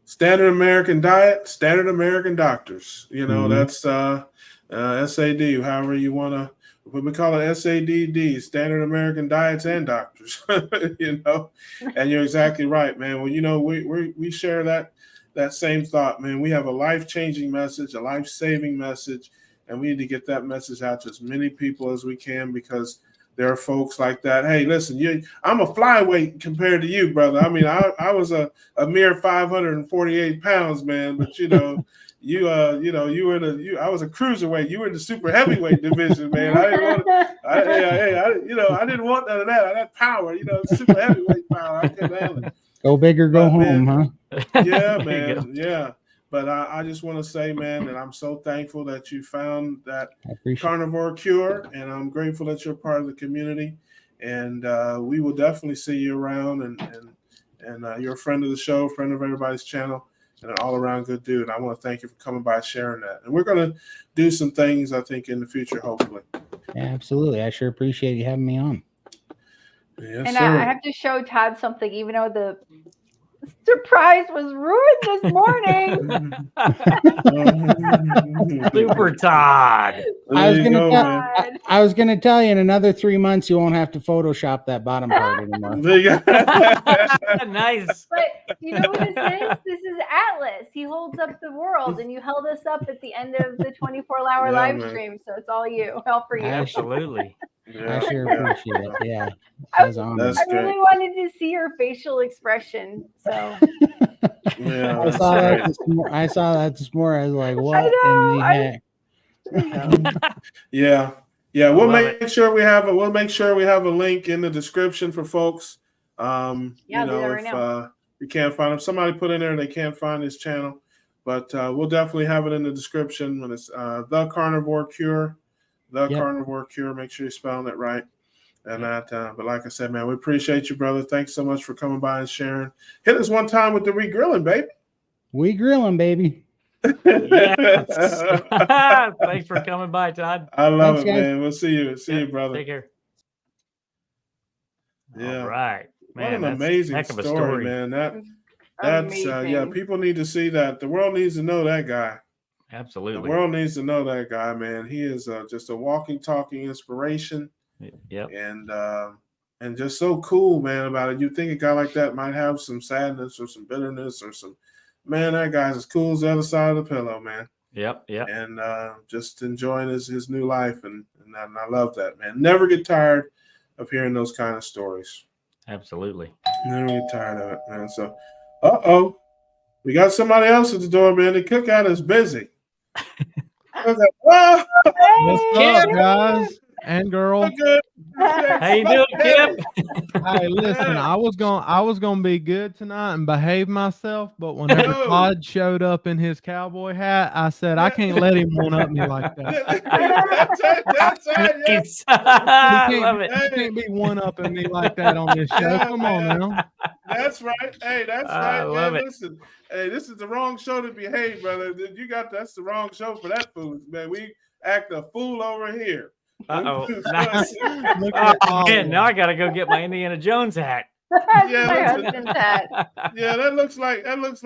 Standard American diet, standard American doctors. That's SAD, however you want to. We call it SADD, standard American diets and doctors. And you're exactly right, man. Well, we share that same thought, man. We have a life-changing message, a life-saving message, and we need to get that message out to as many people as we can, because there are folks like that. Hey, listen, I'm a flyweight compared to you, brother. I mean, I was a mere 548 pounds, man. But you were I was a cruiserweight. You were in the super heavyweight division, man. I didn't want none of that. That power, super heavyweight power. I couldn't handle it. Go big or go home, huh? Yeah, man. Yeah. But I just want to say, man, that I'm so thankful that you found that Carnivore Cure, and I'm grateful that you're part of the community. And we will definitely see you around. And you're a friend of the show, friend of everybody's channel, and an all-around good dude. I want to thank you for coming by and sharing that. And we're going to do some things, I think, in the future, hopefully. Yeah, absolutely. I sure appreciate you having me on. Yes, and sir. I have to show Todd something, even though surprise was ruined this morning. Super Todd. I was gonna tell you in another 3 months you won't have to Photoshop that bottom part anymore. Nice. But you know what this is? This is Atlas. He holds up the world, and you held us up at the end of the 24-hour live stream. So it's all you. All for you. Absolutely. I sure appreciate it. Yeah. I really wanted to see your facial expression. So yeah, I saw that this morning. I was like, what in the heck? Yeah. We'll make sure we have a link in the description for folks. You know, if you can't find him, somebody put in there they can't find his channel, but we'll definitely have it in the description when it's the Carnivore Cure. Carnivore Cure. Make sure you're spelling it right. And that, but like I said, man, we appreciate you, brother. Thanks so much for coming by and sharing. Hit us one time with the re-grilling, baby. We grilling, baby. Yes. Thanks for coming by, Todd. I love it, man. We'll see you. See you, brother. Take care. Yeah. All right. Man, what an amazing story, man. That's yeah, people need to see that. The world needs to know that guy. Absolutely. The world needs to know that guy, man. He is just a walking, talking inspiration. Yep. And just so cool, man, about it. You think a guy like that might have some sadness or some bitterness or some, man, that guy's as cool as the other side of the pillow, man. Yep. And just enjoying his new life. And I love that, man. Never get tired of hearing those kind of stories. Absolutely. Never get tired of it, man. So, we got somebody else at the door, man. The cookout is busy. I was like, whoa! What's up, guys and girl? How you doing, Kip? Hey, listen, I was gonna be good tonight and behave myself, but whenever Todd showed up in his cowboy hat, I said I can't let him one up me like that. That's right. Nice. I love it. He can't be one upping me like that on this show. Come on now. That's right. Hey, that's right. I love it. Listen, hey, this is the wrong show to behave, brother. That's the wrong show for that food, man. We act a fool over here. Uh-oh. Nice. Man, now I gotta go get my Indiana Jones hat. Yeah, my husband's hat. Yeah, that looks like that. What's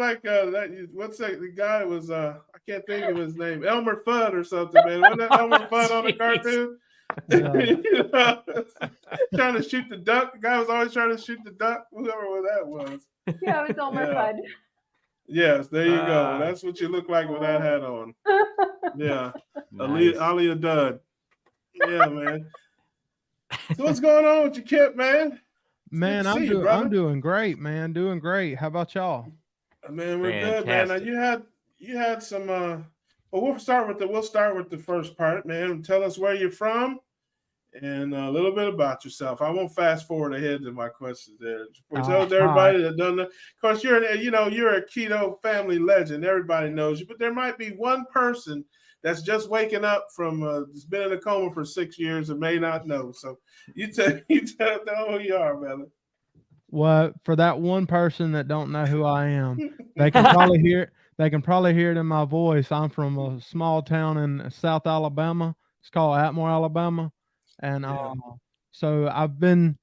that? The guy was I can't think of his name. Elmer Fudd or something, man. Wasn't that Elmer Fudd on the cartoon? You know, trying to shoot the duck. The guy was always trying to shoot the duck. Whoever that was. Yeah, it was Elmer Fudd. Yes, there you go. That's what you look like with that hat on. Yeah, nice. Ali a dud. Yeah, man. So what's going on with you, Kip, man? Man, I'm doing great, man. Doing great. How about y'all? Man, we're good, man. Now you had some well, we'll start with the first part, man. Tell us where you're from and a little bit about yourself. I won't fast forward ahead to my questions there. Tell everybody that doesn't know. Of course, you're a keto family legend. Everybody knows you, but there might be one person that's just waking up from has been in a coma for 6 years and may not know. So you tell them who you are, brother. Well, for that one person that don't know who I am, they can probably hear it in my voice. I'm from a small town in South Alabama. It's called Atmore, Alabama. And so I've been,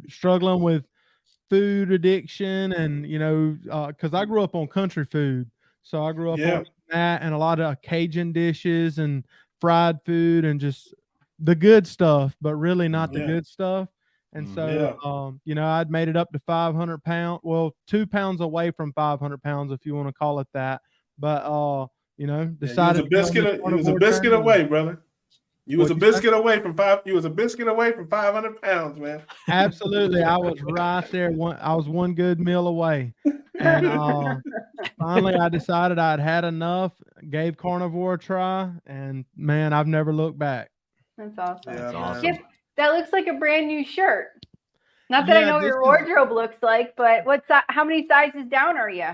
struggling with food addiction and, because I grew up on country food. So I grew up on that and a lot of Cajun dishes and fried food and just the good stuff, but really not the good stuff. And so, I'd made it up to 500 pounds. Well, 2 pounds away from 500 pounds, if you want to call it that. But, decided he was a biscuit away, brother. You was a biscuit away from 500 pounds, man. Absolutely. I was right there. I was one good meal away. And finally I decided I'd had enough, gave carnivore a try, and man, I've never looked back. That's awesome. Yeah, That's awesome. Yep, that looks like a brand new shirt. Not that I know what your wardrobe looks like, but how many sizes down are you?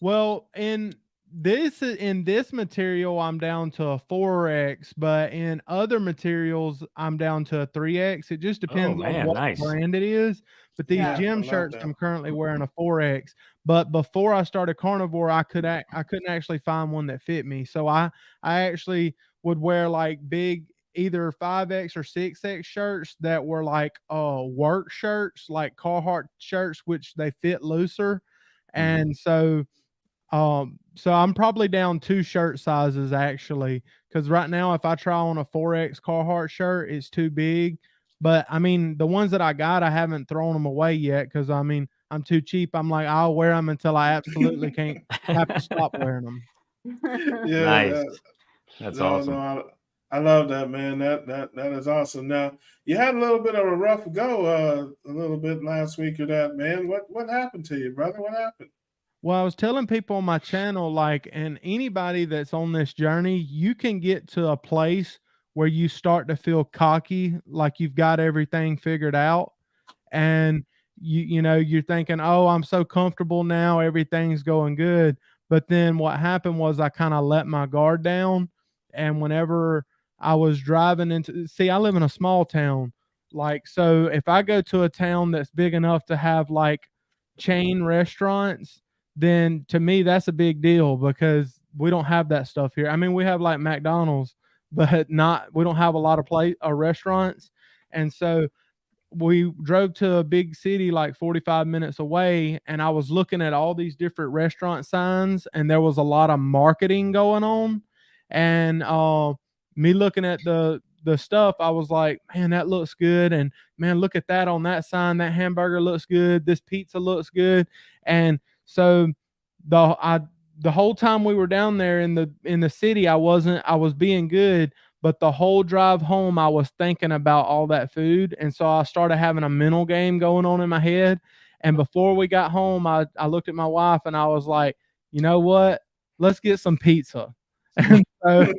Well, in this material, I'm down to a 4X, but in other materials, I'm down to a 3X. It just depends on what brand it is. But these gym shirts, I'm currently wearing a 4X. But before I started carnivore, I couldn't actually find one that fit me. So I actually would wear like big either 5X or 6X shirts that were like work shirts, like Carhartt shirts, which they fit looser. And so I'm probably down 2 shirt sizes actually, because right now if I try on a 4X Carhartt shirt, it's too big. But I mean, the ones that I got, I haven't thrown them away yet because I mean, I'm too cheap. I'm like, I'll wear them until I absolutely can't have to stop wearing them. Yeah, Nice. That's awesome. No, I love that, man. That is awesome. Now you had a little bit of a rough go, a little bit last week or that, man. What happened to you, brother? What happened? Well, I was telling people on my channel, like, and anybody that's on this journey, you can get to a place where you start to feel cocky, like you've got everything figured out. And you're thinking, oh, I'm so comfortable now, everything's going good. But then what happened was I kind of let my guard down. And whenever I was driving I live in a small town. Like, so if I go to a town that's big enough to have like chain restaurants, then to me that's a big deal because we don't have that stuff here. I mean, we have like McDonald's, but we don't have a lot of restaurants. And so we drove to a big city like 45 minutes away, and I was looking at all these different restaurant signs, and there was a lot of marketing going on. And me looking at the stuff, I was like, man, that looks good. And man, look at that on that sign. That hamburger looks good. This pizza looks good. And so the whole time we were down there in the city, I was being good, but the whole drive home I was thinking about all that food. And so I started having a mental game going on in my head. And before we got home, I looked at my wife and I was like, you know what? Let's get some pizza. And so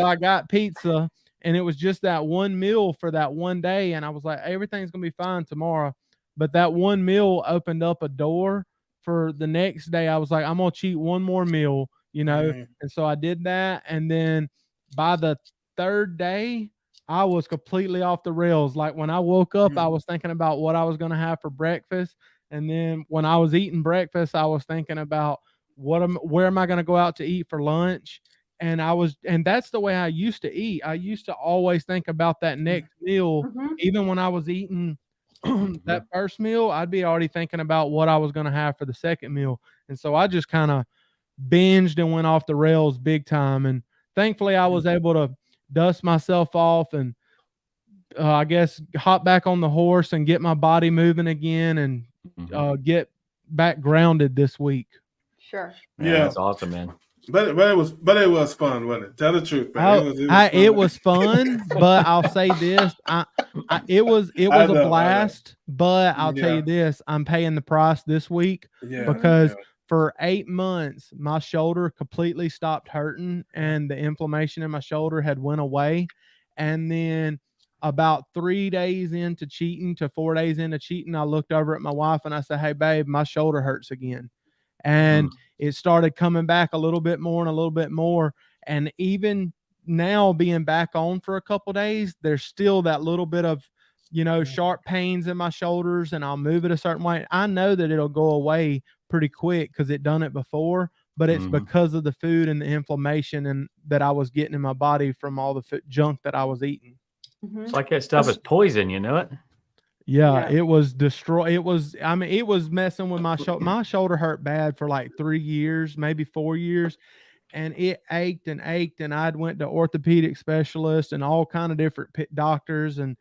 I got pizza, and it was just that one meal for that one day. And I was like, everything's going to be fine tomorrow. But that one meal opened up a door for the next day. I was like, I'm going to cheat one more meal, And so I did that. And then by the third day, I was completely off the rails. Like when I woke up, I was thinking about what I was going to have for breakfast. And then when I was eating breakfast, I was thinking about where am I going to go out to eat for lunch? And that's the way I used to eat. I used to always think about that next meal. Even when I was eating that first meal, I'd be already thinking about what I was going to have for the second meal. And so I just kind of binged and went off the rails big time. And thankfully I was able to dust myself off and I guess hop back on the horse and get my body moving again and get back grounded this week. Sure. Yeah, that's awesome, man. But it was fun, wasn't it? Tell the truth, man. It was fun, but I'll say this: it was a blast. But I'll tell you this: I'm paying the price this week because for 8 months my shoulder completely stopped hurting, and the inflammation in my shoulder had went away. And then about 3 days into cheating to 4 days into cheating, I looked over at my wife and I said, "Hey, babe, my shoulder hurts again." And it started coming back a little bit more and a little bit more. And even now being back on for a couple of days, there's still that little bit of, sharp pains in my shoulders, and I'll move it a certain way. I know that it'll go away pretty quick because it done it before, but it's because of the food and the inflammation and that I was getting in my body from all the junk that I was eating. It's like that stuff is poison, you know it? Yeah, it was it was messing with my shoulder. My shoulder hurt bad for like 3 years, maybe 4 years. And it ached and ached. And I'd went to orthopedic specialists and all kind of different doctors and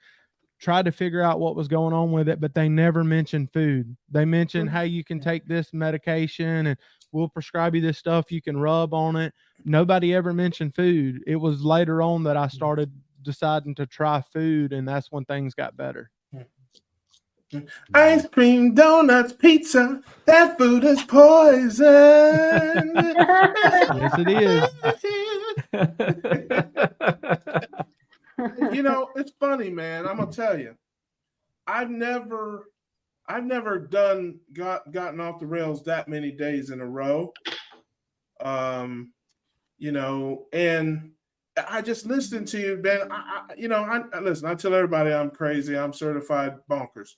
tried to figure out what was going on with it. But they never mentioned food. They mentioned, hey, you can take this medication and we'll prescribe you this stuff. You can rub on it. Nobody ever mentioned food. It was later on that I started deciding to try food. And that's when things got better. Ice cream, donuts, pizza, that food is poison. Yes, it is. It's funny, man. I'm gonna tell you, I've never gotten off the rails that many days in a row. And I just listened to you, man. I listen. I tell everybody I'm crazy. I'm certified bonkers.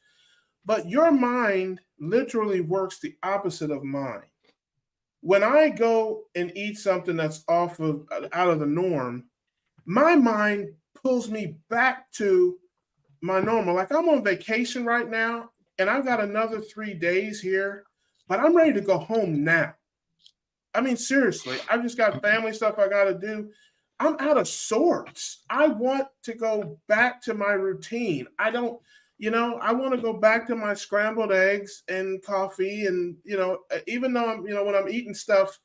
But your mind literally works the opposite of mine. When I go and eat something that's out of the norm, my mind pulls me back to my normal. Like I'm on vacation right now. and I've got another 3 days here, but I'm ready to go home now. I mean, seriously, I've just got family stuff I got to do. I'm out of sorts. I want to go back to my routine. I don't, I want to go back to my scrambled eggs and coffee. And, even though I'm, when I'm eating stuff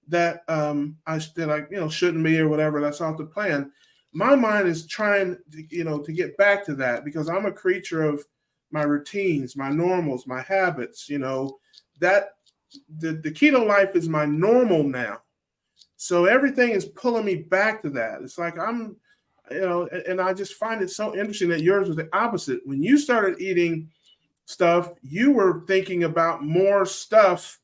that I shouldn't be or whatever, that's off the plan. My mind is trying to, to get back to that because I'm a creature of my routines, my normals, my habits, that the keto life is my normal now. So everything is pulling me back to that. It's like I'm, and I just find it so interesting that yours was the opposite. When you started eating stuff, you were thinking about more stuff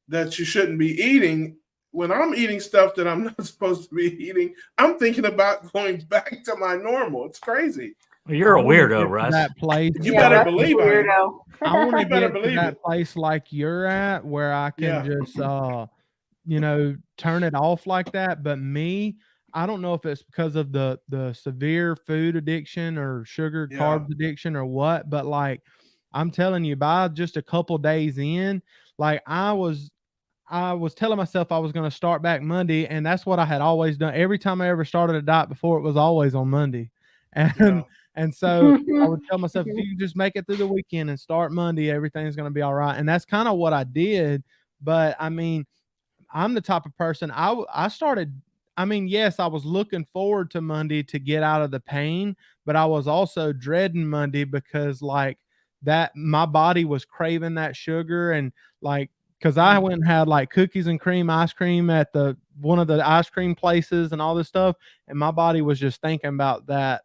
that you shouldn't be eating. When I'm eating stuff that I'm not supposed to be eating, I'm thinking about going back to my normal. It's crazy. Well, you're a weirdo, Russ. That place. You better believe I want to get to that it. place like you're at where I can just turn it off like that. But me, I don't know if it's because of the severe food addiction or sugar carbs addiction or what, but like I'm telling you, by just a couple days in, like I was telling myself I was going to start back Monday, and that's what I had always done. Every time I ever started a diet before, it was always on Monday. And so I would tell myself, if you can just make it through the weekend and start Monday, everything's going to be all right. And that's kind of what I did. But I mean, I'm the type of person I started. I mean, yes, I was looking forward to Monday to get out of the pain, but I was also dreading Monday because like that, my body was craving that sugar. And like, cause I went and had like cookies and cream ice cream at one of the ice cream places and all this stuff. And my body was just thinking about that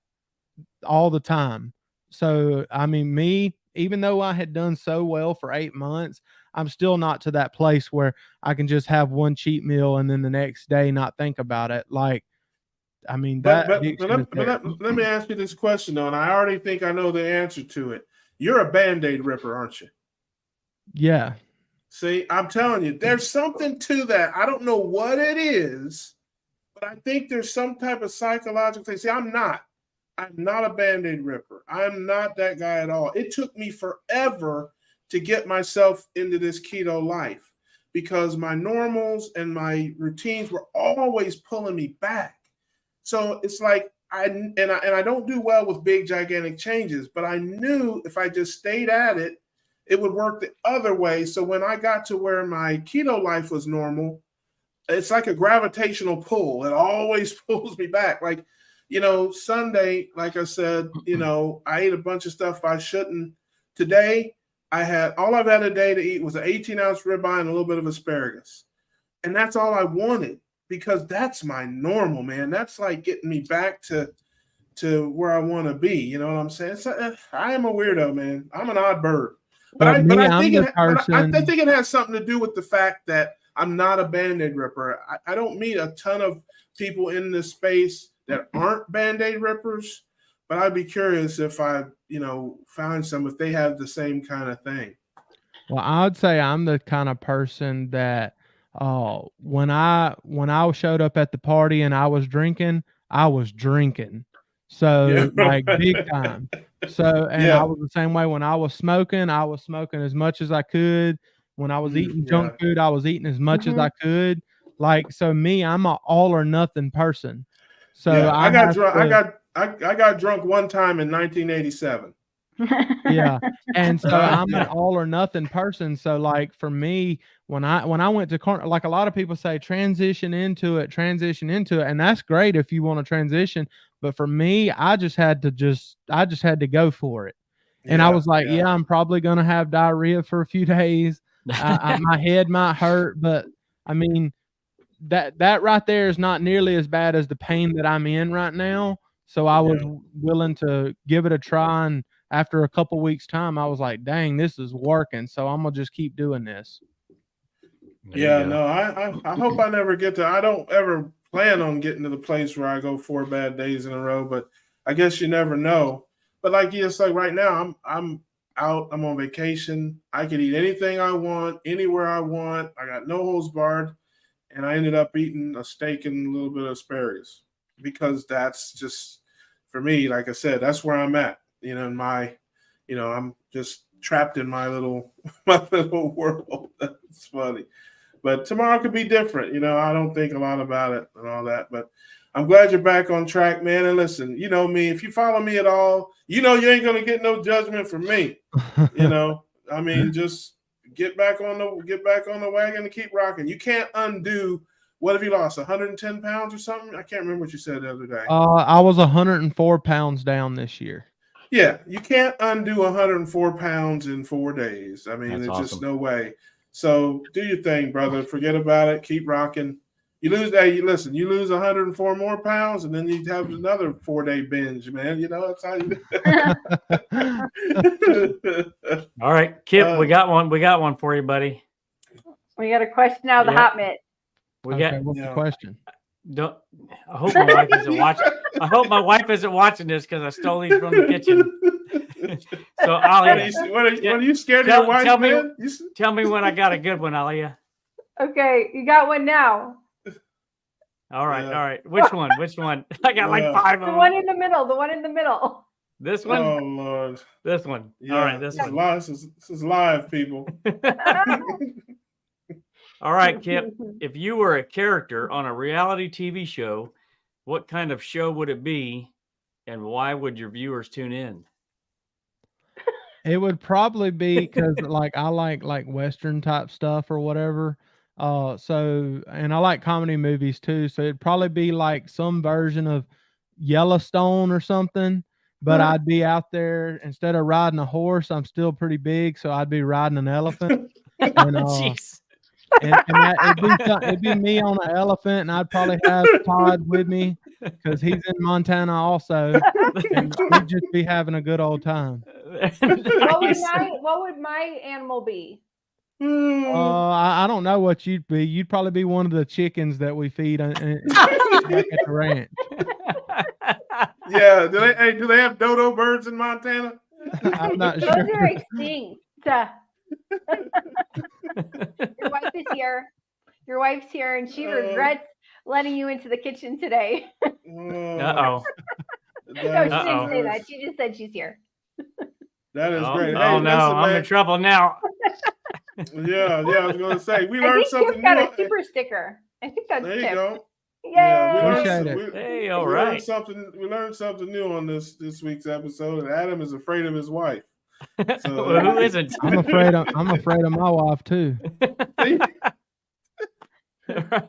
all the time. So, I mean, even though I had done so well for 8 months, I'm still not to that place where I can just have one cheat meal and then the next day not think about it. Like, I mean, but let me ask you this question though, and I already think I know the answer to it. You're a Band-Aid ripper, aren't you? Yeah. See, I'm telling you, there's something to that. I don't know what it is, but I think there's some type of psychological thing. See, I'm not a Band-Aid ripper. I'm not that guy at all. It took me forever to get myself into this keto life because my normals and my routines were always pulling me back. So it's like I don't do well with big, gigantic changes, but I knew if I just stayed at it, it would work the other way. So when I got to where my keto life was normal, it's like a gravitational pull. It always pulls me back. Like, Sunday, like I said, I ate a bunch of stuff I shouldn't. Today, all I've had a day to eat was an 18-ounce ribeye and a little bit of asparagus. And that's all I wanted because that's my normal, man. That's like getting me back to where I want to be. You know what I'm saying? I am a weirdo, man. I'm an odd bird. But I think it has something to do with the fact that I'm not a Band-Aid ripper. I don't meet a ton of people in this space that aren't Band-Aid rippers, but I'd be curious if I, found some, if they have the same kind of thing. Well, I would say I'm the kind of person that when I showed up at the party and I was drinking. So like big time. So, and I was the same way when I was smoking as much as I could. When I was eating junk food, I was eating as much as I could. Like, so me, I'm an all or nothing person. So I got drunk one time in 1987. Yeah. And so I'm an all or nothing person. So like for me, when I went to like a lot of people say transition into it. And that's great if you want to transition. But for me, I just had to go for it. And I was like, I'm probably going to have diarrhea for a few days. My head might hurt, but I mean, that right there is not nearly as bad as the pain that I'm in right now. So I was willing to give it a try. And after a couple weeks time, I was like, dang, this is working. So I'm going to just keep doing this. I hope I never get to, I don't ever plan on getting to the place where I go 4 bad days in a row, but I guess you never know. But like right now, I'm out, I'm on vacation. I can eat anything I want, anywhere I want. I got no holds barred. And I ended up eating a steak and a little bit of asparagus because that's just, for me, like I said, that's where I'm at. I'm just trapped in my little world. That's funny. But tomorrow could be different. You know, I don't think a lot about it and all that. But I'm glad you're back on track, man. And listen, you know me. If you follow me at all, you know you ain't gonna get no judgment from me. You know, I mean, just get back on the wagon and keep rocking. You can't undo. What have you lost? 110 pounds or something? I can't remember what you said the other day. I was 104 pounds down this year. Yeah, you can't undo 104 pounds in 4 days. I mean, That's there's awesome. just no way. So do your thing, brother. Forget about it. Keep rocking. You lose, listen, you lose 104 more pounds, and then you have another 4-day binge, man. You know, that's how you do it. All right, Kip, we got one. We got one for you, buddy. We got a question out of the hot mitt. What's the question? I hope my wife isn't watching. I hope my wife isn't watching this because I stole these from the kitchen. So Alia, what are you scared of your wife? Tell me when I got a good one, Alia. Okay, you got one now. All right. Which one? I got like 5 of them. The one in the middle. This one? Oh Lord. This one. Yeah, all right, this one. This is live, people. All right, Kip. If you were a character on a reality TV show, what kind of show would it be, and why would your viewers tune in? It would probably be because I like Western type stuff or whatever. And I like comedy movies too. So it'd probably be like some version of Yellowstone or something. But I'd be out there instead of riding a horse. I'm still pretty big, so I'd be riding an elephant. And, Jeez. it'd be me on an elephant, and I'd probably have Todd with me because he's in Montana also, and we'd just be having a good old time. What would my animal be? I don't know what you'd be. You'd probably be one of the chickens that we feed back at the ranch. Yeah, do they have dodo birds in Montana? I'm not Those sure. are extinct. Your wife's here, and she regrets letting you into the kitchen today. Uh-oh. No, she didn't say that. She just said she's here. That is great. Oh, no, listen, I'm in trouble now. Yeah, I was going to say, we learned something Kip got new. a super sticker. I think that's There you Kip. go. Yay! Yeah, Appreciate it. All we right. We learned something new on this week's episode, and Adam is afraid of his wife. So, Well, who isn't? I'm afraid of my wife too. Right.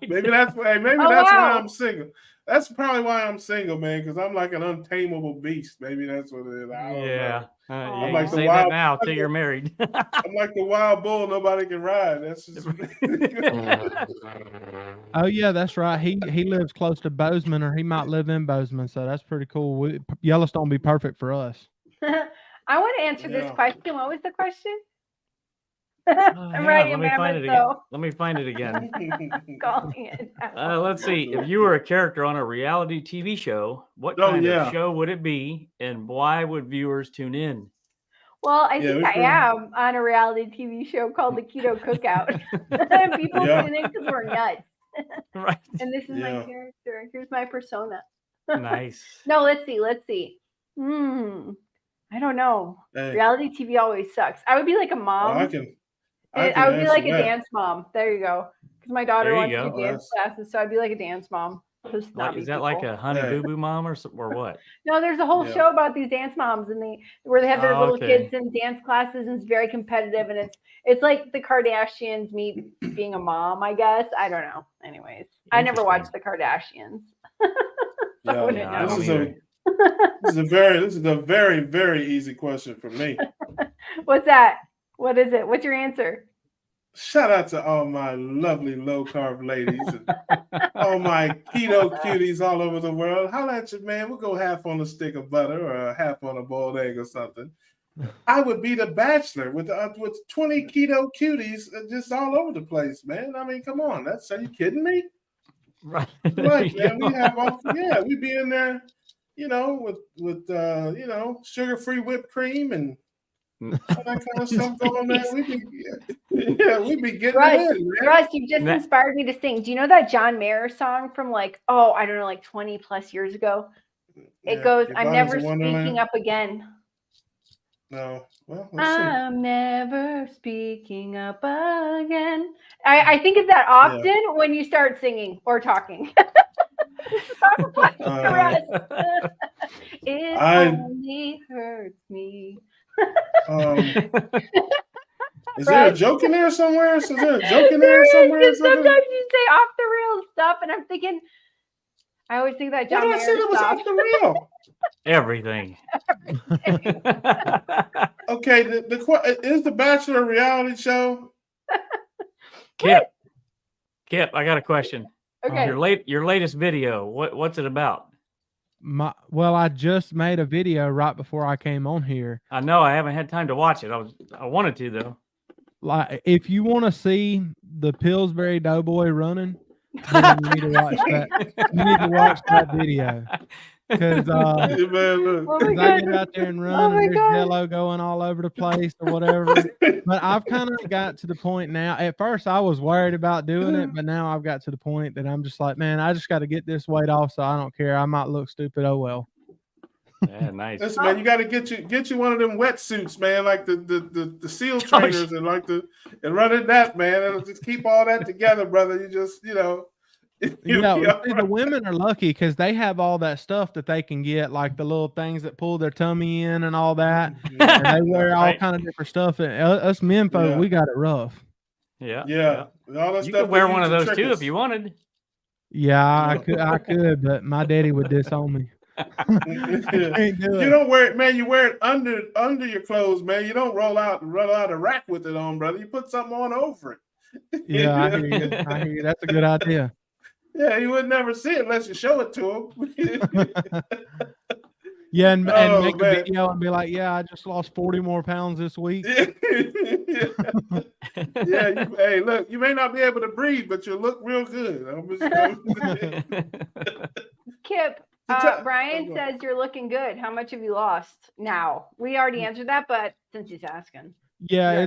Maybe that's why I'm single. That's probably why I'm single, man, because I'm like an untamable beast. Maybe that's what it is. I don't know. I'm like like the say wild- that now till you're married. I'm like the wild bull nobody can ride. That's just Oh yeah, that's right. He lives close to Bozeman, or he might live in Bozeman, so that's pretty cool. Yellowstone would be perfect for us. I want to answer this question. What was the question? I'm Let me find it again. Let me find it again. Calling it. Let's see. If you were a character on a reality TV show, what kind of show would it be, and why would viewers tune in? Well, I think I am on a reality TV show called the Keto Cookout. People tune in because we're nuts. Right. And this is my character. Here's my persona. Nice. No, let's see. I don't know. Hey. Reality TV always sucks. I would be like a mom. Well, I would be like a dance mom. There you go. Because my daughter wants to do dance Well, classes, so I'd be like a dance mom. Is that like a Honey Boo Boo Mom or what? No, there's a whole show about these dance moms, and where they have their little kids in dance classes, and it's very competitive, and it's like the Kardashians me being a mom, I guess. I don't know. Anyways, I never watched the Kardashians. This is a very, very easy question for me. What's that? What is it? What's your answer? Shout out to all my lovely low carb ladies and all my keto cuties all over the world. Holla at you, man. We'll go half on a stick of butter or half on a boiled egg or something. I would be the Bachelor with 20 keto cuties just all over the place, man. I mean, come on. Are you kidding me? Right. Right, man. We'd be in there, with sugar-free whipped cream and all that kind of stuff going on. We'd be getting it in, man. Russ, you've just inspired me to sing. Do you know that John Mayer song from 20 plus years ago? It goes, I'm never speaking up again. No. Well, let's see. I'm never speaking up again. I think of that often when you start singing or talking. It only hurts me. Is there a joke in there somewhere? Is there a joke in there somewhere? Sometimes you say off the rails stuff, and I'm thinking, I always think that John Mayer stuff. Was off the rail? Everything. Okay, is the Bachelor a reality show? Kip, I got a question. Okay. Your latest video, what's it about? Well, I just made a video right before I came on here. I know I haven't had time to watch it. I wanted to though. Like, if you want to see the Pillsbury Doughboy running, then you need to watch that. You need to watch that video because I get out there and run, and there's yellow going all over the place or whatever. But I've kind of got to the point now. At first, I was worried about doing it, but now I've got to the point that I'm just like, man, I just got to get this weight off, so I don't care. I might look stupid. Oh well. Yeah, nice. Listen, man, you got to get you one of them wetsuits, man, like the SEAL trainers and run in that, man. It'll just keep all that together, brother. You just, See, the women are lucky because they have all that stuff that they can get, like the little things that pull their tummy in and all that. And they wear all kind of different stuff. And us men folk, we got it rough. Yeah. All that you stuff could wear one of those too if you wanted. Yeah, I could, but my daddy would disown me. You don't wear it, man. You wear it under your clothes, man. You don't roll out a rack with it on, brother. You put something on over it. Yeah, I hear you. That's a good idea. Yeah, you would never see it unless you show it to him. Yeah, and make a video and be like, yeah, I just lost 40 more pounds this week. Hey, look, you may not be able to breathe, but you look real good. Kip, Brian says you're looking good. How much have you lost now? We already answered that, but since he's asking. Yeah,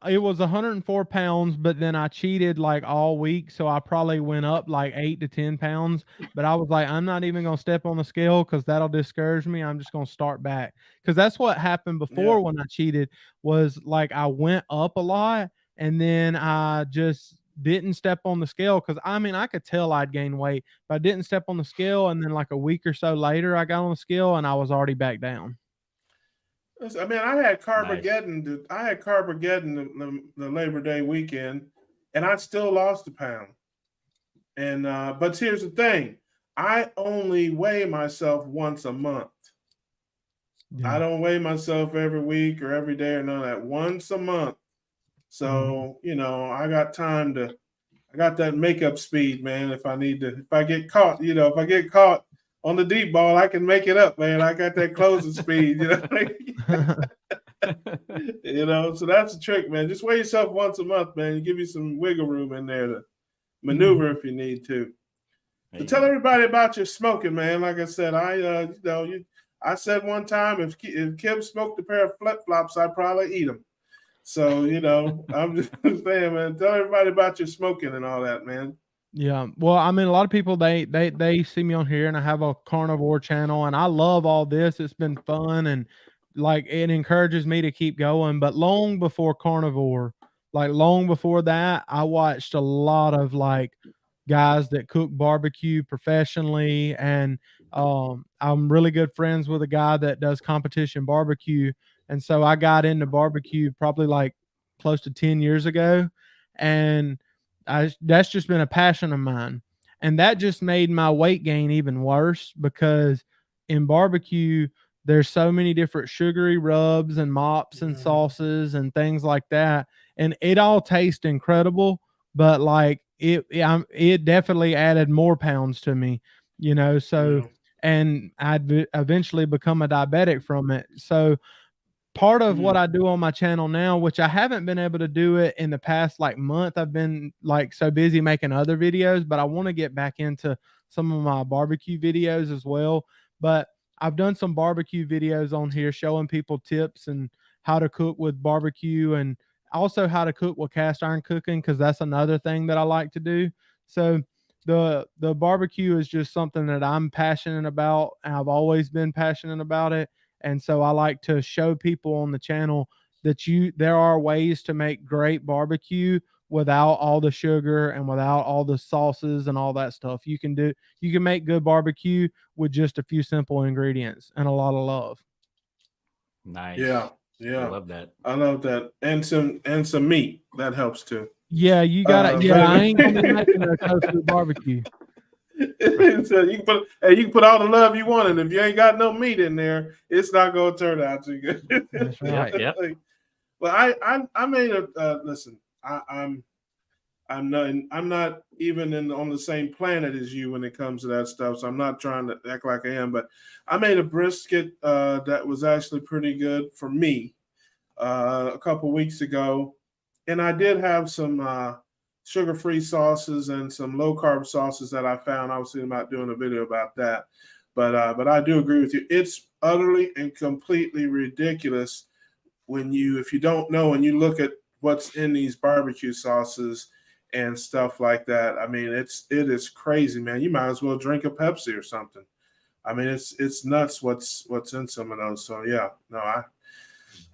it was 104 pounds, but then I cheated like all week, so I probably went up like 8 to 10 pounds. But I was like, I'm not even gonna step on the scale because that'll discourage me. I'm just gonna start back because that's what happened before when I cheated. Was like I went up a lot, and then I just didn't step on the scale because I could tell I'd gained weight, but I didn't step on the scale, and then like a week or so later, I got on the scale and I was already back down. I mean, I had Carbogeddon. Nice. I had Carbogeddon the Labor Day weekend, and I still lost a pound. And but here's the thing: I only weigh myself once a month. Yeah. I don't weigh myself every week or every day or none of that. Once a month. So I got time to. I got that makeup speed, man. If I get caught, if I get caught on the deep ball, I can make it up, man. I got that closing speed, So that's the trick, man. Just weigh yourself once a month, man. You give you some wiggle room in there to maneuver if you need to. So tell everybody about your smoking, man. Like I said, I said one time if Kim smoked a pair of flip-flops, I'd probably eat them. So, I'm just saying, man, tell everybody about your smoking and all that, man. Yeah. Well, a lot of people, they see me on here and I have a carnivore channel and I love all this. It's been fun and like it encourages me to keep going. But long before carnivore, long before that, I watched a lot of guys that cook barbecue professionally. And I'm really good friends with a guy that does competition barbecue. And so I got into barbecue probably close to 10 years ago. And that's just been a passion of mine. And that just made my weight gain even worse because in barbecue, there's so many different sugary rubs and mops and sauces and things like that. And it all tastes incredible, but it definitely added more pounds to me, so, and I'd eventually become a diabetic from it. So part of what I do on my channel now, which I haven't been able to do it in the past month, I've been so busy making other videos, but I want to get back into some of my barbecue videos as well. But I've done some barbecue videos on here showing people tips and how to cook with barbecue and also how to cook with cast iron cooking, because that's another thing that I like to do. So the barbecue is just something that I'm passionate about, and I've always been passionate about it. And so I like to show people on the channel that there are ways to make great barbecue without all the sugar and without all the sauces and all that stuff. You can make good barbecue with just a few simple ingredients and a lot of love. Nice. Yeah. I love that. I love that. And some meat. That helps too. Yeah, you gotta I ain't gonna be making a tofu barbecue. So you can put all the love you want, and if you ain't got no meat in there, it's not gonna turn out too good. That's right. Yep. Well, I made a listen. I'm not even on the same planet as you when it comes to that stuff. So I'm not trying to act like I am, but I made a brisket that was actually pretty good for me a couple weeks ago, and I did have some sugar-free sauces and some low-carb sauces that I found. I was thinking about doing a video about that, but I do agree with you. It's utterly and completely ridiculous if you don't know and you look at what's in these barbecue sauces and stuff like that. I mean, it is crazy, man. You might as well drink a Pepsi or something. I mean, it's nuts what's in some of those. So yeah, no,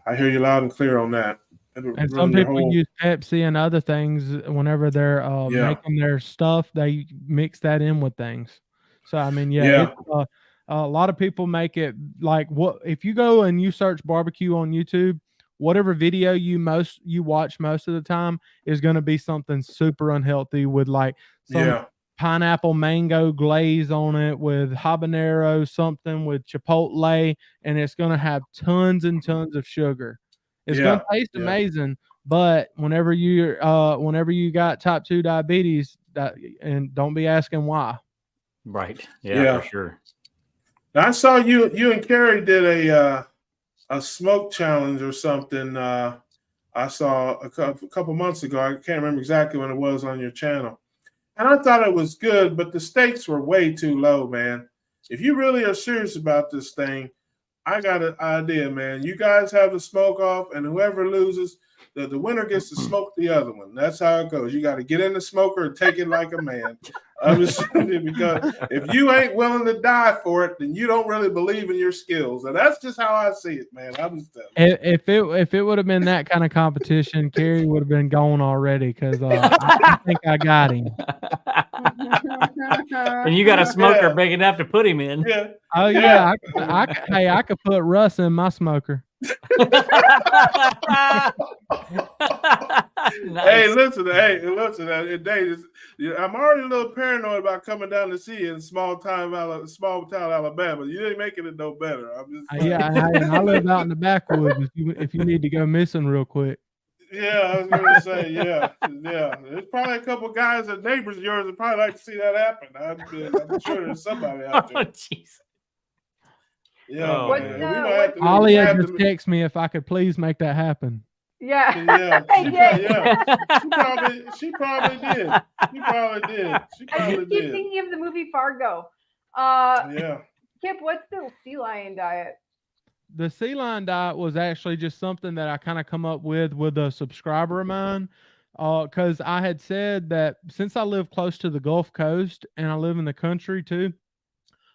I hear you loud and clear on that. And some people use Pepsi and other things whenever they're making their stuff. They mix that in with things. So I mean, a lot of people make it like if you go and you search barbecue on YouTube, whatever video you watch most of the time is going to be something super unhealthy with like some pineapple mango glaze on it with habanero, something with chipotle, and it's going to have tons and tons of sugar. It's going to taste amazing, but whenever you got type 2 diabetes, and don't be asking why. Right. Yeah, for sure. Now, I saw you and Carrie did a smoke challenge or something. I saw a couple months ago. I can't remember exactly when it was on your channel. And I thought it was good, but the stakes were way too low, man. If you really are serious about this thing, I got an idea, man. You guys have the smoke off, and whoever loses, the winner gets to smoke the other one. That's how it goes. You got to get in the smoker and take it like a man. I'm just saying, because if you ain't willing to die for it, then you don't really believe in your skills. And that's just how I see it, man. I'm just telling you. If it would have been that kind of competition, Kerry would have been gone already because I think I got him. And you got a smoker big enough to put him in. Yeah. Oh yeah, I could put Russ in my smoker. Nice. Hey, listen. Dave, I'm already a little paranoid about coming down to see you in small town Alabama. You ain't making it no better. I'm just and I live out in the backwoods. If you need to go missing real quick. Yeah, I was gonna say, yeah. There's probably a couple guys that neighbors of yours that probably like to see that happen. I'm sure there's somebody out there. Oh, jeez. Yeah, Alia just text me if I could please make that happen. Yeah. She probably did. I just keep thinking of the movie Fargo. Kip, what's the sea lion diet? The sea lion diet was actually just something that I kind of come up with a subscriber of mine. Because I had said that since I live close to the Gulf Coast and I live in the country too,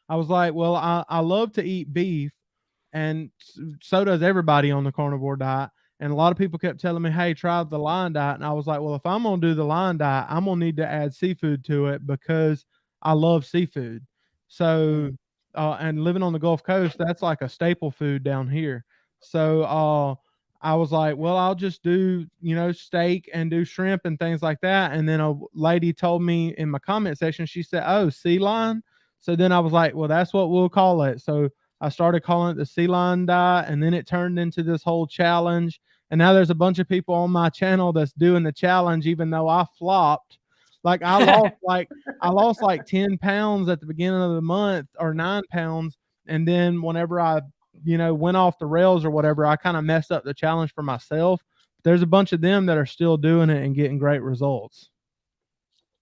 I was like, well, I love to eat beef, and so does everybody on the carnivore diet. And a lot of people kept telling me, hey, try the lion diet. And I was like, well, if I'm going to do the lion diet, I'm going to need to add seafood to it because I love seafood. So, and living on the Gulf Coast, that's like a staple food down here. So I was like, well, I'll just do, steak and do shrimp and things like that. And then a lady told me in my comment section, she said, oh, sea lion. So then I was like, well, that's what we'll call it. So I started calling it the sea lion diet, and then it turned into this whole challenge. And now there's a bunch of people on my channel that's doing the challenge, even though I flopped. Like I lost like 10 pounds at the beginning of the month, or 9 pounds. And then whenever I, went off the rails or whatever, I kind of messed up the challenge for myself. There's a bunch of them that are still doing it and getting great results.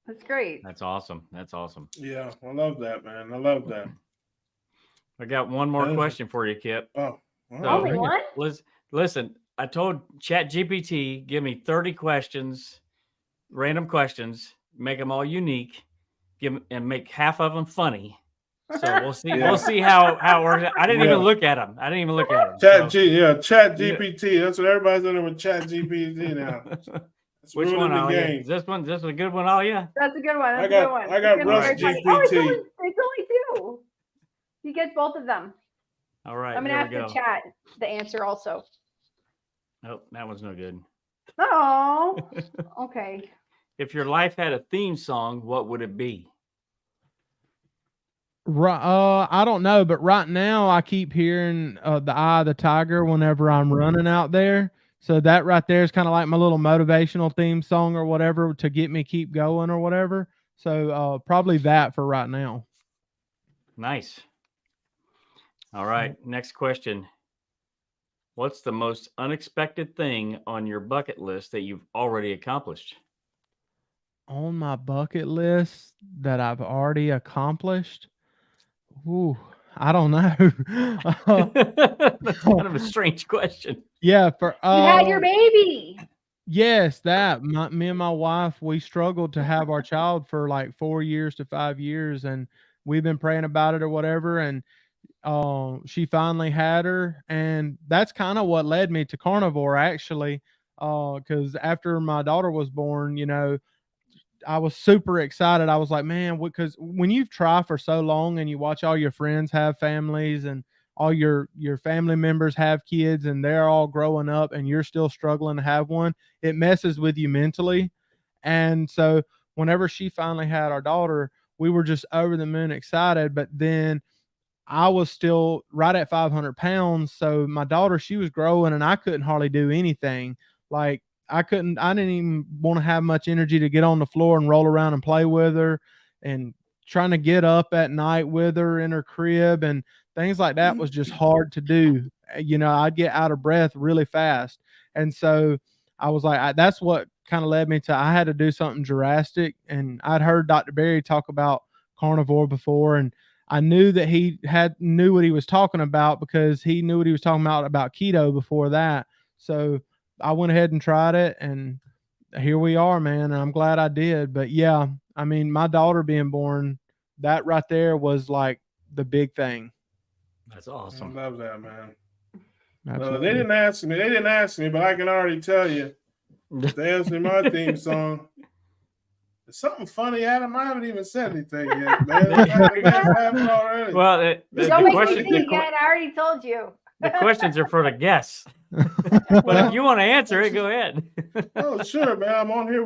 That's great. That's awesome. Yeah, I love that, man. I love that. I got one more question for you, Kip. Oh, only one? Listen, I told ChatGPT, give me 30 questions, random questions, make them all unique, and make half of them funny. So we'll see. Yeah. We'll see how it works. I didn't even look at them. Chat GPT. That's what everybody's doing with Chat GPT now. It's Which one, ruining the Alia? game. Is this one? Is this a good one, Alia? That's a good one. I got Rush GPT. Oh, it's only 2. You get both of them. All right. I'm gonna have to chat the answer also. Nope, that one's no good. Oh, okay. If your life had a theme song, what would it be? I don't know, but right now I keep hearing the Eye of the Tiger whenever I'm running out there. So that right there is kind of like my little motivational theme song or whatever to get me keep going or whatever. So probably that for right now. Nice. All right. Next question. What's the most unexpected thing on your bucket list that you've already accomplished? On my bucket list that I've already accomplished? Ooh, I don't know. That's kind of a strange question. Yeah, you had your baby. Yes, me and my wife, we struggled to have our child for like 4 years to 5 years, and we've been praying about it or whatever, and she finally had her, and that's kind of what led me to carnivore actually, because after my daughter was born, you know, I was super excited. I was like, man, because when you've tried for so long and you watch all your friends have families and all your family members have kids and they're all growing up and you're still struggling to have one, it messes with you mentally. And so whenever she finally had our daughter, we were just over the moon excited. But then I was still right at 500 pounds. So my daughter, she was growing and I couldn't hardly do anything. Like I didn't even want to have much energy to get on the floor and roll around and play with her, and trying to get up at night with her in her crib and things like that was just hard to do. You know, I'd get out of breath really fast. And so I was like, that's what kind of led me to, I had to do something drastic. And I'd heard Dr. Berry talk about carnivore before, and I knew that he knew what he was talking about because he knew what he was talking about keto before that. So I went ahead and tried it, and here we are, man. And I'm glad I did. But yeah, I mean, my daughter being born, that right there was like the big thing. That's awesome. I love that, man. Absolutely. They didn't ask me, but I can already tell you. They asked me my theme song. There's something funny, Adam. I haven't even said anything yet, man. Already. Well, don't make me sing again. I already told you. The questions are for the guests. But if you want to answer it, go ahead. Oh, sure, man. I'm on here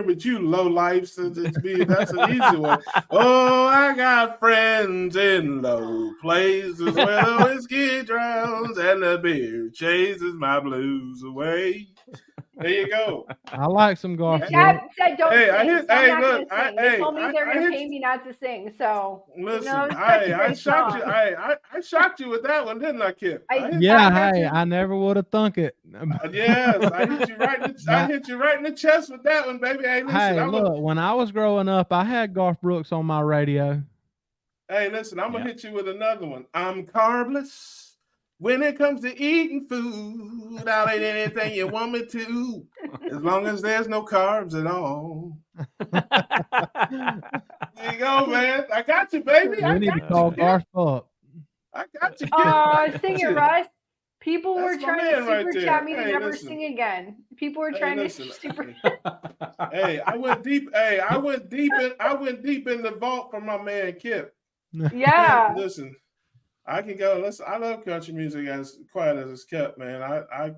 with you, low lifes. That's an easy one. Oh, I got friends in low places where the whiskey drowns and the beer chases my blues away. There you go. I like some Garfield. Chat said don't sing. Look, they told me they're going to pay me not to sing. So listen, I shocked you. I shocked you with that one, didn't I, Kip? I never would have thunk it. Yes, I hit you right in the chest with that one, baby. Hey, listen, look, when I was growing up, I had Garth Brooks on my radio. Hey, listen, I'm gonna hit you with another one. I'm carbless. When it comes to eating food, I'll eat anything you want me to, as long as there's no carbs at all. There you go, man. I got you, baby. We need to call Garth up. I got you. Sing it, Russ. People were trying to super chat me to never sing again. People were trying to super. Hey, I went deep. I went deep in the vault for my man Kip. Yeah. Listen. I can go. Listen, I love country music as quiet as it's kept, man. I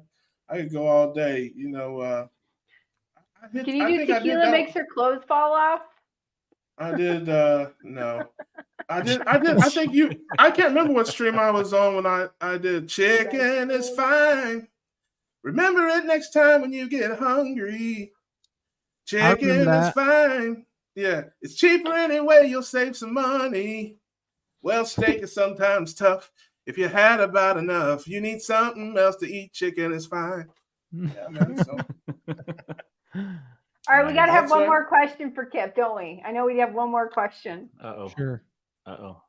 could go all day. You know. Can you do Tequila Makes Her Clothes Fall Off? I did. No, I did. I think you. I can't remember what stream I was on when I did. Chicken is fine. Remember it next time when you get hungry. Chicken is fine. Yeah, it's cheaper anyway. You'll save some money. Well, steak is sometimes tough. If you had about enough, you need something else to eat. Chicken is fine. Yeah, man, so. All right, we got to have one more question for Kip, don't we? I know we have one more question. Uh-oh. Sure. Uh-oh.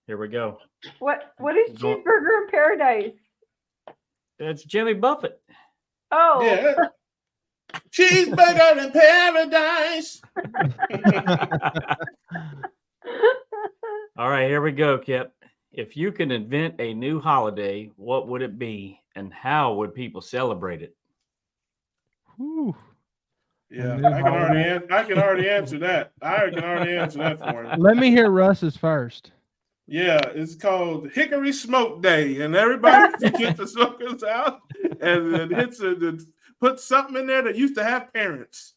Here we go. What is Cheeseburger in Paradise? It's Jimmy Buffett. Oh. Yeah. Cheeseburger in Paradise. All right, here we go, Kip. If you could invent a new holiday, what would it be, and how would people celebrate it? Whew. Yeah, I can already answer that. I can already answer that for him. Let me hear Russ's first. Yeah, it's called Hickory Smoke Day, and everybody gets the smokers out and put something in there that used to have parents.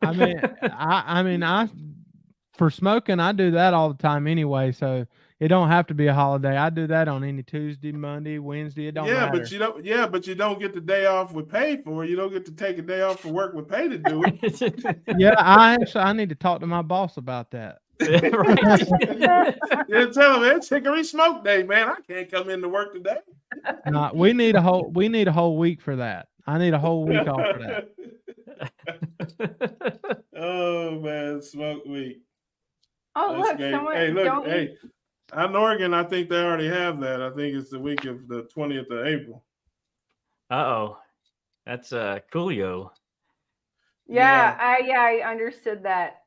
I mean, for smoking, I do that all the time anyway, so it don't have to be a holiday. I do that on any Tuesday, Monday, Wednesday. It don't matter. But you don't get the day off with pay for it. You don't get to take a day off for work with pay to do it. Yeah, I need to talk to my boss about that. Yeah, tell him it's Hickory Smoke Day, man. I can't come into work today. No, we need a whole week for that. I need a whole week off for that. Oh man, smoke week. Oh, that's look, great. someone. Hey, look, hey. Out in Oregon, I think they already have that. I think it's the week of the 20th of April. Uh-oh. That's Coolio. Yeah, I understood that.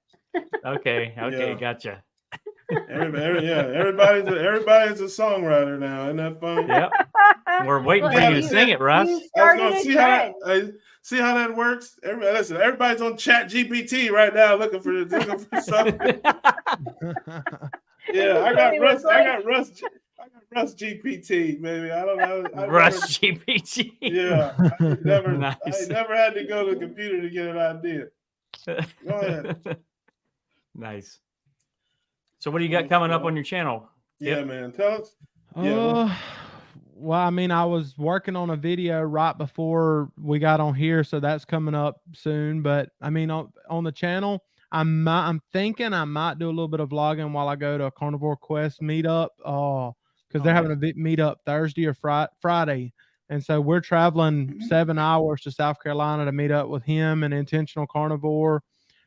Okay, gotcha. Everybody's a songwriter now. Isn't that fun? Yep. We're waiting for you to sing it, Russ. See how that works. Everybody's on Chat GPT right now looking for something. Yeah, I got Russ GPT, baby. I don't know. Russ GPT. Yeah, I never had to go to the computer to get an idea. Go ahead. Nice. So what do you got coming up on your channel? Yeah, man. Tell us. Well, I mean, I was working on a video right before we got on here, so that's coming up soon. But I mean, on the channel, I'm thinking I might do a little bit of vlogging while I go to a Carnivore Quest meetup. Because they're having a meetup Thursday or Friday, and so we're traveling 7 hours to South Carolina to meet up with him and Intentional Carnivore,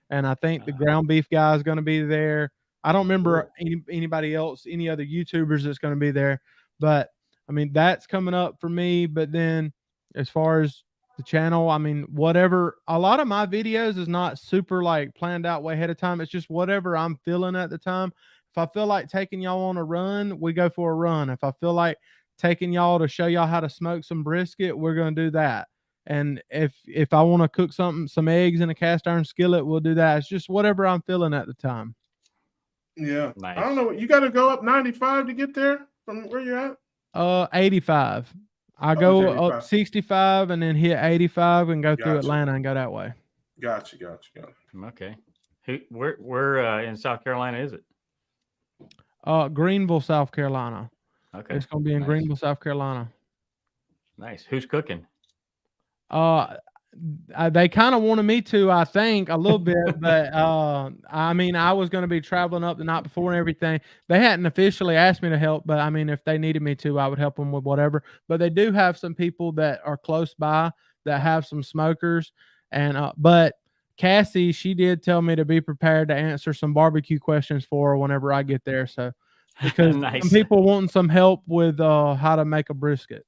and I think the ground beef guy is going to be there. I don't remember anybody else, any other YouTubers that's going to be there, but I mean, that's coming up for me. But then as far as the channel, I mean, whatever, a lot of my videos is not super like planned out way ahead of time. It's just whatever I'm feeling at the time. If I feel like taking y'all on a run, we go for a run. If I feel like taking y'all to show y'all how to smoke some brisket, we're going to do that. And if I want to cook some eggs in a cast iron skillet, we'll do that. It's just whatever I'm feeling at the time. Yeah. Nice. I don't know. You got to go up 95 to get there from where you're at? 85. I go up 65 and then hit 85 and go through Atlanta and go that way. Gotcha. Okay. Where in South Carolina is it? Greenville, South Carolina. Okay. It's going to be in Greenville, South Carolina. Nice. Who's cooking? They kind of wanted me to, I think, a little bit, but I mean, I was going to be traveling up the night before and everything. They hadn't officially asked me to help, but I mean, if they needed me to, I would help them with whatever. But they do have some people that are close by that have some smokers, and but Cassie, she did tell me to be prepared to answer some barbecue questions for her whenever I get there. So because nice. some people wanting some help with how to make a brisket.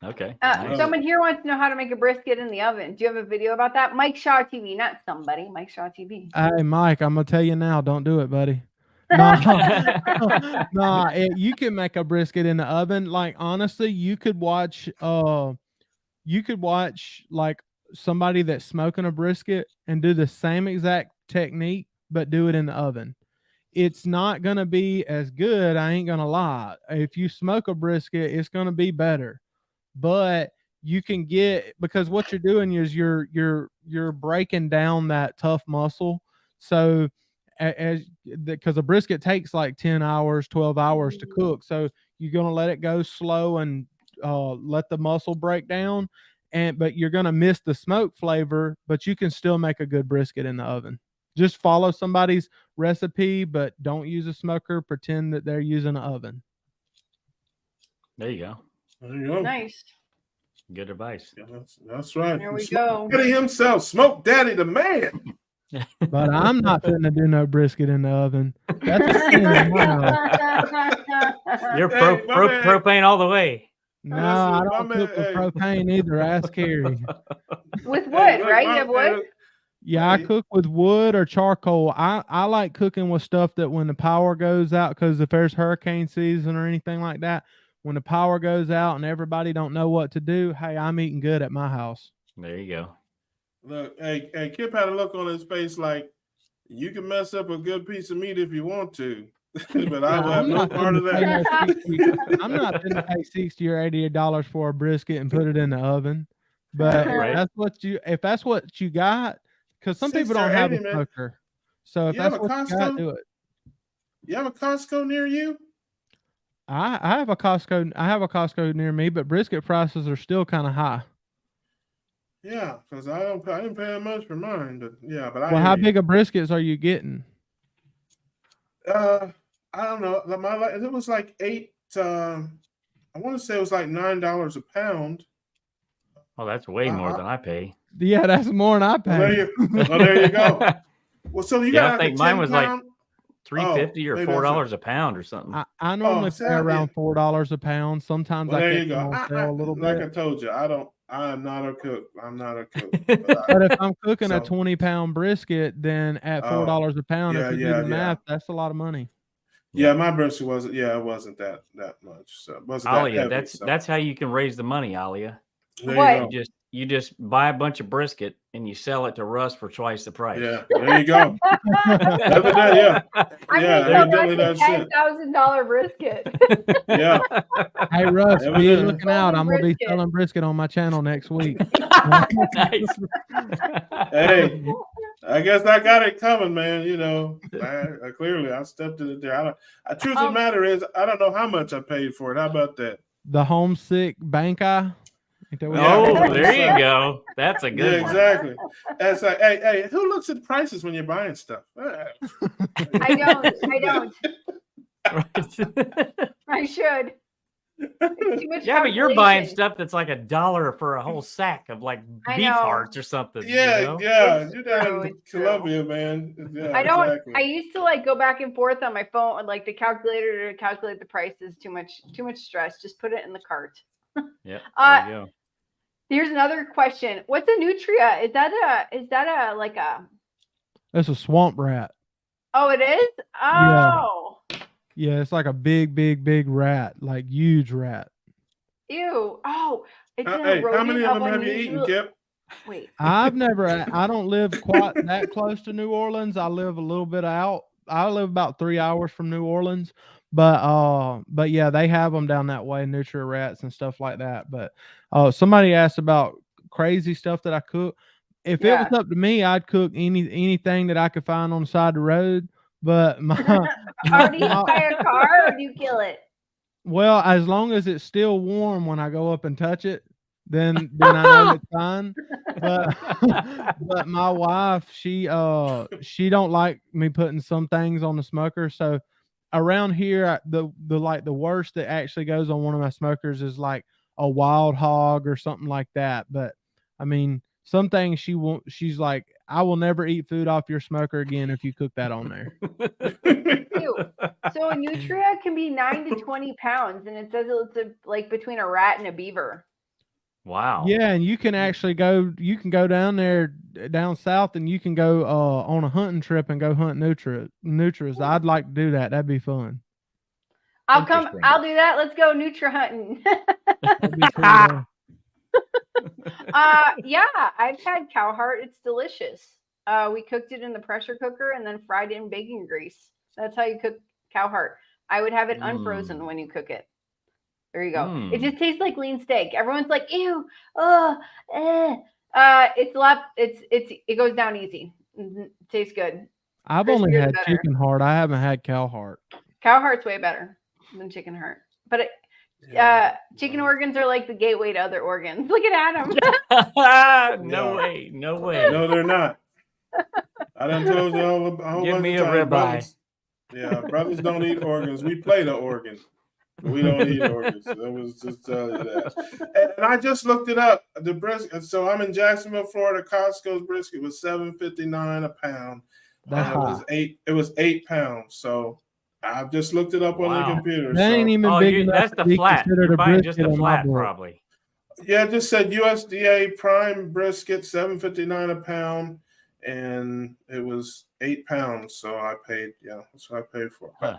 Okay. Someone here wants to know how to make a brisket in the oven. Do you have a video about that? Mike Shaw TV, not somebody. Mike Shaw TV. Hey, Mike, I'm gonna tell you now. Don't do it, buddy. You can make a brisket in the oven. Like honestly, you could watch like somebody that's smoking a brisket and do the same exact technique, but do it in the oven. It's not gonna be as good. I ain't gonna lie. If you smoke a brisket, it's gonna be better. But you can get, because what you're doing is you're breaking down that tough muscle. So because a brisket takes like 10 hours, 12 hours to cook. So you're going to let it go slow and let the muscle break down. But you're going to miss the smoke flavor, but you can still make a good brisket in the oven. Just follow somebody's recipe, but don't use a smoker. Pretend that they're using an oven. There you go. There you go. Nice. Good advice. Yeah, that's right. There we Smoke go. Daddy himself, Smoke Daddy the man. But I'm not fitting to do no brisket in the oven. That's a sin in my house. You're propane all the way. No, I don't cook with propane either. Ask Carrie. With wood, right? You have wood? Yeah, I cook with wood or charcoal. I like cooking with stuff that when the power goes out, because if there's hurricane season or anything like that, when the power goes out and everybody don't know what to do, hey, I'm eating good at my house. There you go. Look, hey, Kip had a look on his face like, you can mess up a good piece of meat if you want to, but I will have no part of that. I'm not going to pay $60 or $80 for a brisket and put it in the oven. But if that's what you got, because some people don't have a smoker. So if that's what you got, do it. You have a Costco near you? I have a Costco. I have a Costco near me, but brisket prices are still kind of high. Yeah, because I didn't pay that much for mine, but yeah, but well, how big of briskets are you getting? I don't know. It was like $8. I want to say it was like $9 a pound. Oh, that's way more than I pay. Yeah, that's more than I pay. Well, there you go. Well, so you got. I think mine was like $3.50 or $4 a pound or something. I normally pay around $4 a pound. Sometimes I get them on sale a little bit. Like I told you, I'm not a cook. I'm not a cook. But if I'm cooking a 20-pound brisket, then at $4 a pound, if you do the math, that's a lot of money. Yeah, my brisket wasn't. Yeah, it wasn't that much. So it wasn't Alia, that heavy, that's how you can raise the money, Alia. What? You just buy a bunch of brisket and you sell it to Russ for twice the price. Yeah, there you go. Yeah, evidently that's it. $10,000 brisket. Yeah. Hey Russ, be looking out. I'm gonna be selling brisket on my channel next week. Nice. Hey, I guess I got it coming, man. You know, clearly I stepped in it there. The truth of the matter is, I don't know how much I paid for it. How about that? The homesick bank eye. Oh, there you go. That's a good one. Exactly. That's like, hey, who looks at prices when you're buying stuff? I don't. I should. Yeah, but you're buying stuff that's like $1 for a whole sack of like beef hearts or something. Yeah, you know? yeah. You're down in Colombia, man. Yeah, I don't. Exactly. I used to like go back and forth on my phone and like the calculator to calculate the prices. Too much stress. Just put it in the cart. Yeah. There you go. Here's another question. What's a nutria? Is that like a? That's a swamp rat. Oh, it is. Oh. Yeah, it's like a big rat, like huge rat. Ew. Oh, it's hey, how many of them have you eaten, Kip? Wait. I don't live quite that close to New Orleans. I live a little bit out. I live about 3 hours from New Orleans. But yeah, they have them down that way, nutria rats and stuff like that. But somebody asked about crazy stuff that I cook. If it was up to me, I'd cook anything that I could find on the side of the road. But do you buy a car or do you kill it? Well, as long as it's still warm when I go up and touch it, then I know it's fine. But my wife, she don't like me putting some things on the smoker. So around here, the worst that actually goes on one of my smokers is like a wild hog or something like that. But I mean, some things she's like, I will never eat food off your smoker again if you cook that on there. So a nutria can be 9 to 20 pounds, and it says it's like between a rat and a beaver. Wow. Yeah, and you can actually go down there down south, and you can go on a hunting trip and go hunt nutrias. I'd like to do that. That'd be fun. I'll do that. Let's go nutria hunting. Yeah, I've had cow heart. It's delicious. We cooked it in the pressure cooker and then fried it in bacon grease. That's how you cook cow heart. I would have it unfrozen when you cook it. There you go. It just tastes like lean steak. Everyone's like, ew, it's a lot. It goes down easy. It tastes good. I've only had chicken heart. I haven't had cow heart. Cow heart's way better than chicken heart, but chicken organs are like the gateway to other organs. Look at Adam. No way. No, they're not. I done told you a whole Give bunch me of a times, ribeye. Yeah, brothers don't eat organs. We play the organ. We don't eat organs. I was just telling you that. And I just looked it up. The brisket. So I'm in Jacksonville, Florida. Costco's brisket was $7.59 a pound. It was 8 pounds. So I've just looked it up on the computer. That ain't even big enough. That's the flat. You're buying just the flat, probably. Yeah, it just said USDA prime brisket $7.59 a pound, and it was 8 pounds. So I paid, that's what I paid for. Huh.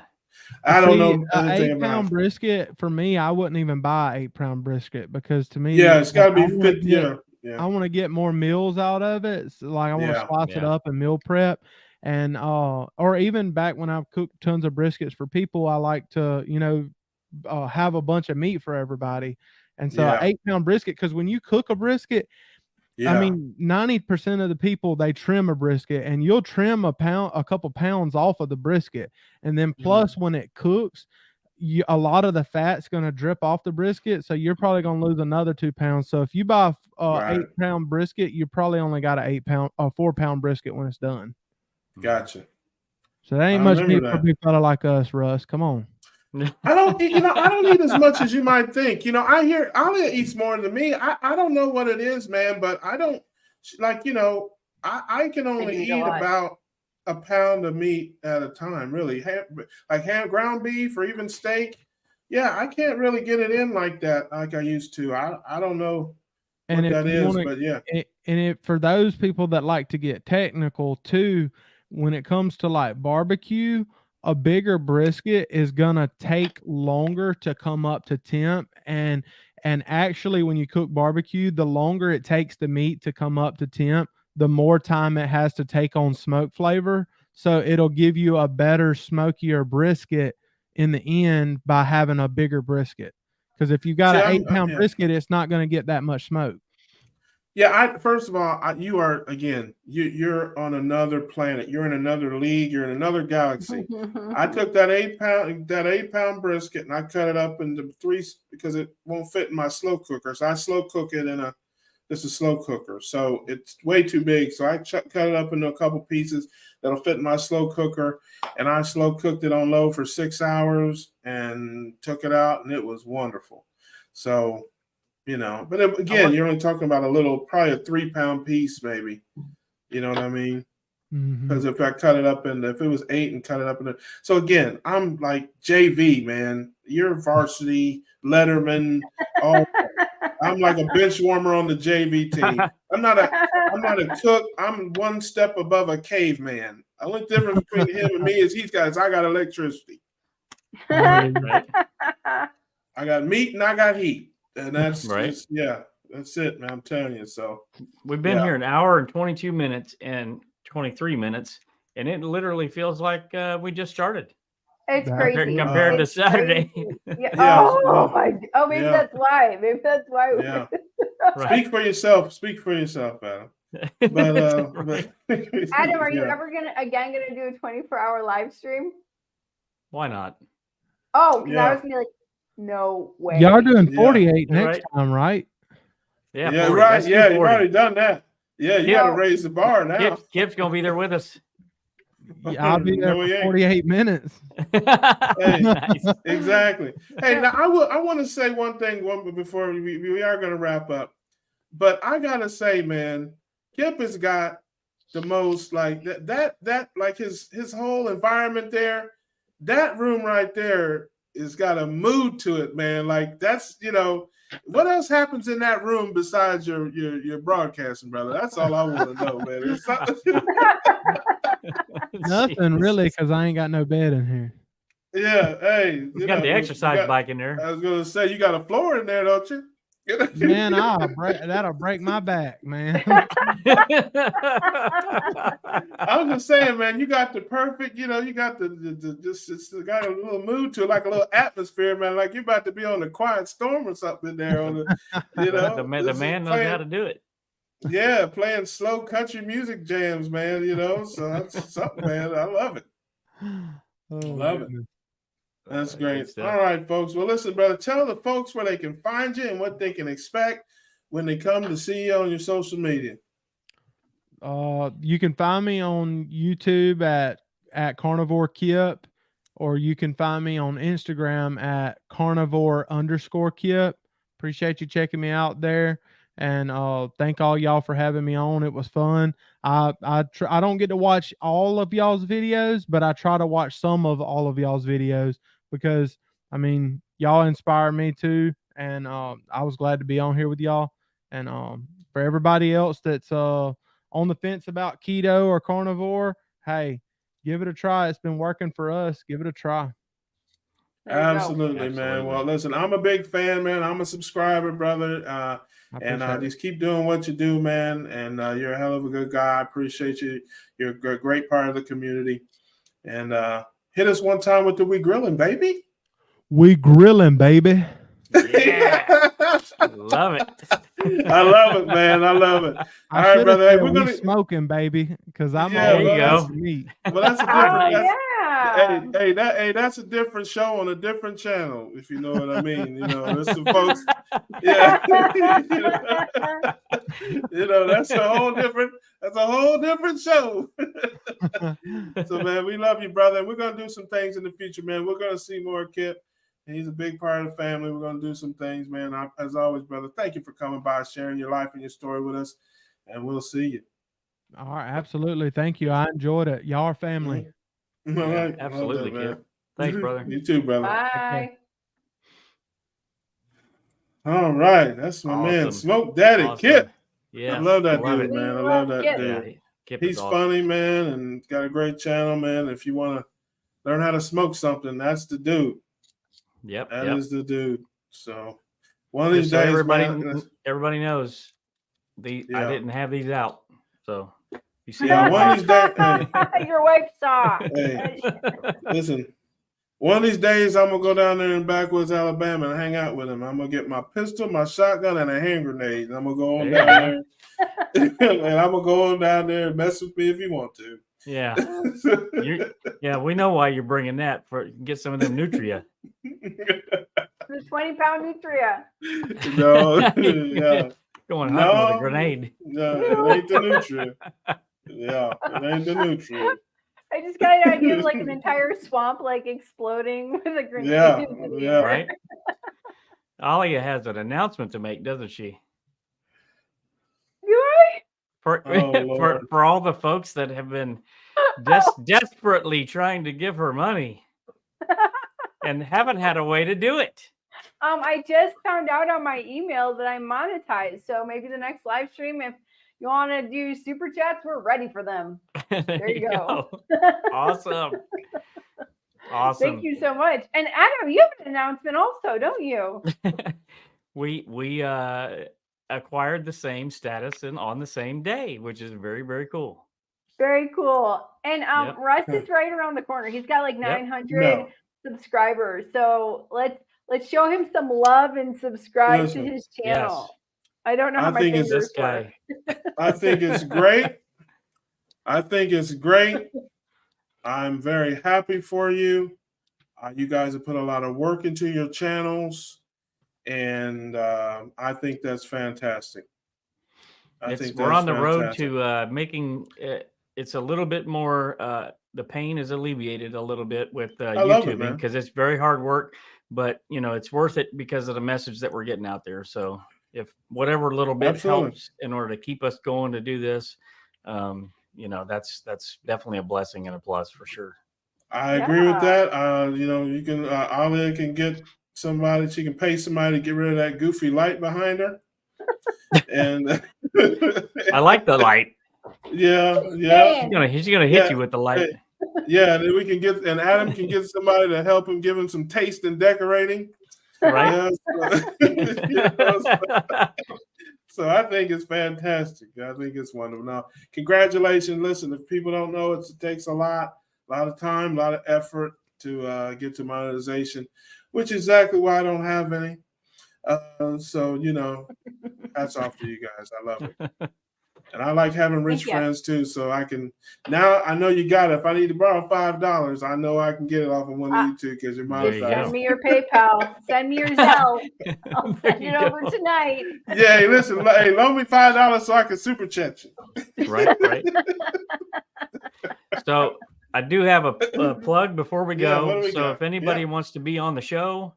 I don't know anything 8-pound about brisket for me. I wouldn't even buy 8-pound brisket because to me, it's got to be fit. I want to get more meals out of it. So like I want to slice it up and meal prep. And or even back when I've cooked tons of briskets for people, I like to, have a bunch of meat for everybody. And so 8-pound brisket, because when you cook a brisket, I mean, 90% of the people, they trim a brisket, and you'll trim a couple pounds off of the brisket. And then plus when it cooks, a lot of the fat's going to drip off the brisket. So you're probably going to lose another 2 pounds. So if you buy a 8-pound brisket, you probably only got a 4-pound brisket when it's done. Gotcha. So that ain't much meat for a big fella like us, Russ. Come on. I don't eat as much as you might think. I hear Alia eats more than me. I don't know what it is, man, but I don't I can only eat about a pound of meat at a time, really. Like ground beef or even steak. Yeah, I can't really get it in like that like I used to. I don't know what that is, but yeah. And for those people that like to get technical too, when it comes to like barbecue, a bigger brisket is gonna take longer to come up to temp, and actually when you cook barbecue, the longer it takes the meat to come up to temp, the more time it has to take on smoke flavor. So it'll give you a better, smokier brisket in the end by having a bigger brisket. Because if you got an 8-pound brisket, it's not going to get that much smoke. Yeah, first of all, you are, again, you're on another planet. You're in another league. You're in another galaxy. I took that 8-pound brisket and I cut it up into 3 because it won't fit in my slow cooker. So I slow cook it in just a slow cooker. So it's way too big. So I cut it up into a couple pieces that'll fit in my slow cooker. And I slow cooked it on low for 6 hours and took it out, and it was wonderful. So, but again, you're only talking about probably a 3-pound piece, maybe. You know what I mean? Because if I cut it up if it was 8 and cut it up so again, I'm like JV, man. You're varsity, Letterman. I'm like a bench warmer on the JV team. I'm not a cook. I'm one step above a caveman. The only difference between him and me is I got electricity. I got meat and I got heat. And that's just, that's it, man. I'm telling you. So we've been here an hour and 22 minutes and 23 minutes, and it literally feels like we just started. It's crazy compared to Saturday. Maybe that's why. Maybe that's why. Yeah. Speak for yourself, Adam. But Adam, are you ever gonna do a 24-hour live stream? Why not? Oh, because I was gonna be like, no way. Y'all are doing 48 next time, right? Yeah, yeah, right. Yeah, you've already done that. Yeah, you got to raise the bar now. Kip's gonna be there with us. Yeah, I'll be there for 48 minutes. Nice. Exactly. Hey, now I want to say one thing before we are going to wrap up, but I gotta say, man, Kip has got the most like that like his whole environment there. That room right there has got a mood to it, man. Like that's what else happens in that room besides your broadcasting, brother? That's all I want to know, man. Nothing really, because I ain't got no bed in here. Yeah, hey, you got the exercise bike in there. I was gonna say you got a floor in there, don't you? Man, that'll break my back, man. I was just saying, man, you got the perfect, you got it's got a little mood to it, like a little atmosphere, man. Like you're about to be on a quiet storm or something in there. The man knows how to do it. Yeah, playing slow country music jams, man. So that's something, man. I love it. Love it. That's great. All right, folks. Well, listen, brother, tell the folks where they can find you and what they can expect when they come to see you on your social media. You can find me on YouTube at Carnivore Kip, or you can find me on Instagram at Carnivore_Kip. Appreciate you checking me out there. And thank all y'all for having me on. It was fun. I don't get to watch all of y'all's videos, but I try to watch some of all of y'all's videos because, I mean, y'all inspire me too. And I was glad to be on here with y'all. And for everybody else that's on on the fence about keto or carnivore, hey, give it a try. It's been working for us. Give it a try. Absolutely, man. Well, listen, I'm a big fan, man. I'm a subscriber, brother. And just keep doing what you do, man. And you're a hell of a good guy. I appreciate you. You're a great part of the community. And hit us one time with the We Grilling, baby. We grilling, baby. Yeah. Love it. I love it, man. I love it. All right, brother. Hey, we're gonna smoking, baby, because I'm there you go. Meat. Well, that's a different. Yeah. Hey, that's a different show on a different channel, if you know what I mean. You know, there's some folks. Yeah. You know, that's a whole different show. So, man, we love you, brother. And we're gonna do some things in the future, man. We're gonna see more Kip. He's a big part of the family. We're going to do some things, man. As always, brother, thank you for coming by, sharing your life and your story with us, and we'll see you. All right, absolutely. Thank you. I enjoyed it. Y'all are family. Mm-hmm. All right. Absolutely, Kip. Thanks, brother. You too, brother. Bye. All right. That's my man, Smoke Daddy, Kip. Yeah. I love that dude, man. I love that dude. Kip He's funny, man, and got a great channel, man. If you want to learn how to smoke something, that's the dude. Yep. That is the dude. So one of these days, everybody knows I didn't have these out. So you see, one of these days, your wife saw. Hey, listen. One of these days, I'm gonna go down there in backwoods Alabama and hang out with him. I'm gonna get my pistol, my shotgun, and a hand grenade. And I'm gonna go on down there, and I'm gonna go on down there and mess with me if you want to. Yeah. Yeah, we know why you're bringing that for get some of them nutria. The 20-pound nutria. No, yeah. Going hunting with a grenade. No, it ain't the nutria. Yeah, it ain't the nutria. I just got an idea of like an entire swamp like exploding with a grenade. Yeah. Right. Alia has an announcement to make, doesn't she? Do I? For all the folks that have been desperately trying to give her money and haven't had a way to do it. I just found out on my email that I'm monetized. So maybe the next live stream, if you want to do super chats, we're ready for them. There you go. Awesome. Thank you so much. And Adam, you have an announcement also, don't you? We acquired the same status and on the same day, which is very, very cool. Very cool. And Russ is right around the corner. He's got like 900 subscribers. So let's show him some love and subscribe to his channel. Yes. I don't know how my fingers this guy. I think it's great. I'm very happy for you. You guys have put a lot of work into your channels, and I think that's fantastic. We're on the road to making it's a little bit more. The pain is alleviated a little bit with YouTubing because it's very hard work, but it's worth it because of the message that we're getting out there. So if whatever little bit helps in order to keep us going to do this, that's definitely a blessing and a plus for sure. I agree with that. You can Alia can get somebody. She can pay somebody to get rid of that goofy light behind her. And I like the light. Yeah. He's gonna hit you with the light. Yeah, then we can get, and Adam can get somebody to help him, give him some taste in decorating. Right. So I think it's fantastic. I think it's wonderful. Now, congratulations. Listen, if people don't know, it takes a lot of time, a lot of effort to get to monetization, which is exactly why I don't have any. So, hats off to you guys. I love it. And I like having rich friends too. So I know you got it. If I need to borrow $5, I know I can get it off of one of you two because you're monetized. Send me your PayPal. Send me your Zelle. I'll send it over tonight. Yeah, hey, listen, loan me $5 so I can super chat you. Right. So I do have a plug before we go. So if anybody wants to be on the show,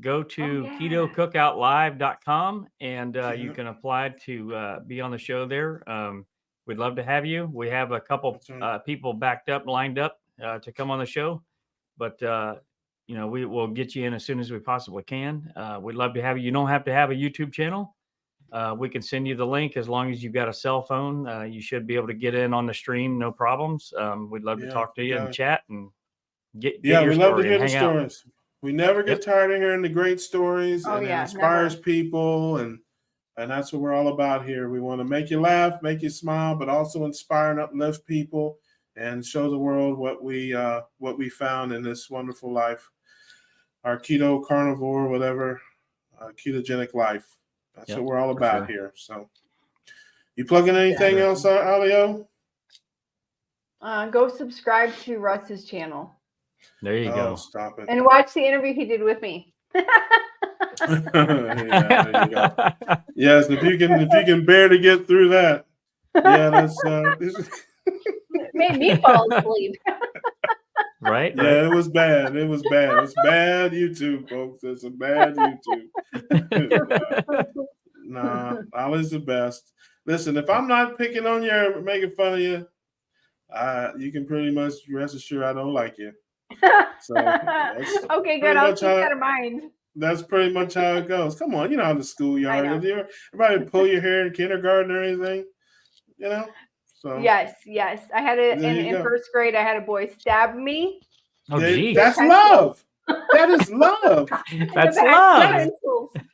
go to ketocookoutlive.com and you can apply to be on the show there. We'd love to have you. We have a couple people lined up to come on the show, but we will get you in as soon as we possibly can. We'd love to have you. You don't have to have a YouTube channel. We can send you the link as long as you've got a cell phone. You should be able to get in on the stream, no problems. We'd love to talk to you and chat and get your we love to hear the hang out. stories. We never get tired of hearing the great stories, and it inspires people, and that's what we're all about here. We want to make you laugh, make you smile, but also inspire and uplift people and show the world what we found in this wonderful life, our keto, carnivore, whatever, ketogenic life. That's what we're all about here. So, you plugging anything else, Alio? Go subscribe to Russ's channel. There you go. Stop it. And watch the interview he did with me. There you go. Yes, if you can bear to get through that. Yeah, that's It made me fall asleep. Right? Yeah, it was bad. It was bad. It's bad YouTube, folks. It's a bad YouTube. Nah, Ollie's the best. Listen, if I'm not picking on you or making fun of you, you can pretty much rest assured I don't like you. So okay, good. I'll keep that in mind. That's pretty much how it goes. Come on, you know how the schoolyard. Everybody pull your hair in kindergarten or anything, you know? So yes. I had in first grade. I had a boy stab me. Oh, geez. That's love. That is love. That's love.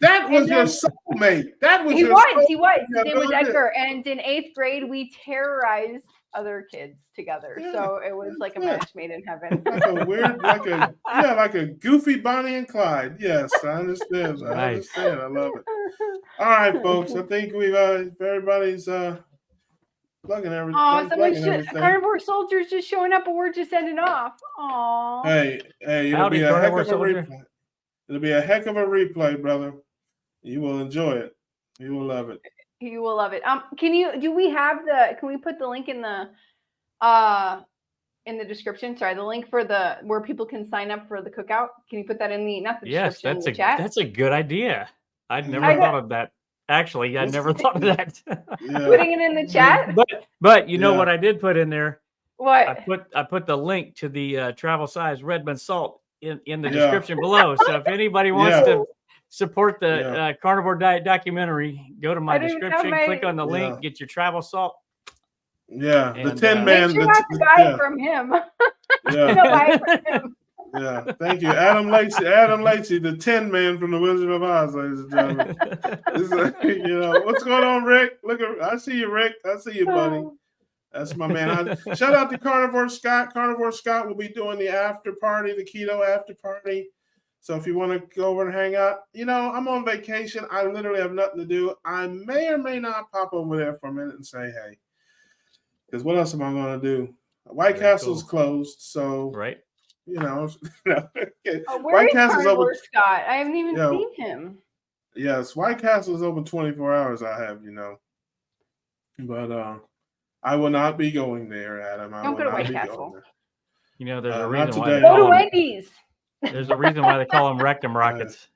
That was your soulmate. That was he was. His name was Yeah, Edgar. And in 8th grade, we terrorized other kids together. Yeah. So it was like a match made in heaven. Like a weird, like a goofy Bonnie and Clyde. Yes, I understand. Nice. I understand. I love it. All right, folks. I think we've everybody's plugging everything. Oh, Carnivore Soldiers just showing up, and we're just ending off. Oh. Hey, it'll be a heck of a replay. It'll be a heck of a replay, brother. You will enjoy it. You will love it. You will love it. Can we put the link in the description? Sorry, the link for where people can sign up for the cookout. Can you put that in the description? Yes, in the chat? That's a good idea. I'd never thought of that. Actually, I never thought of that. Putting it in the chat. But you know what I did put in there? What? I put the link to the travel size Redmond salt in the description below. So if anybody wants to support the Carnivore Diet Documentary, go to my description, click on the link, get your travel salt. Yeah, and, the Tin Man. Make sure to buy it from him. Buy it from him. Yeah, thank you, Adam Lacey, the Tin Man from the Wizard of Oz, ladies and gentlemen. What's going on, Rick? I see you, Rick. I see you, buddy. That's my man. Shout out to Carnivore Scott. Carnivore Scott will be doing the after party, the keto after party. So if you want to go over and hang out, I'm on vacation. I literally have nothing to do. I may or may not pop over there for a minute and say hey. Because what else am I going to do? White Castle's closed, so right. White Castle's open. Scott, I haven't even seen him. Yes, White Castle is open 24 hours. I have, but I will not be going there, Adam. Don't go to White Castle. There's a reason why. Go to Wendy's. There's a reason why they call them rectum rockets.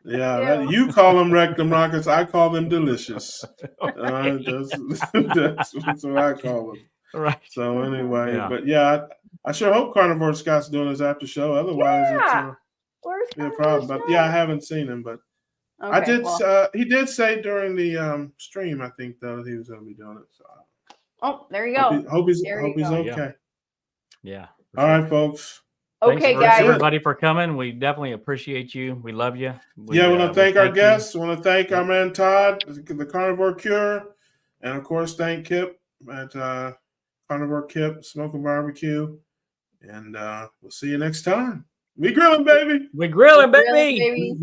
You call them rectum rockets. I call them delicious. That's what I call them. Right. So anyway, but I sure hope Carnivore Scott's doing his after show. Otherwise, it's a problem. But I haven't seen him. But I did. He did say during the stream, I think, though, he was going to be doing it. So there you go. Hope he's okay. Yeah. All right, folks. Okay, Thanks everybody for coming. We definitely appreciate you. We love you. I want to thank our guests. I want to thank our man Todd, the Carnivore Cure, and of course thank Kip at Carnivore Kip Smoking Barbecue. And we'll see you next time. We grilling, baby. We grilling, baby.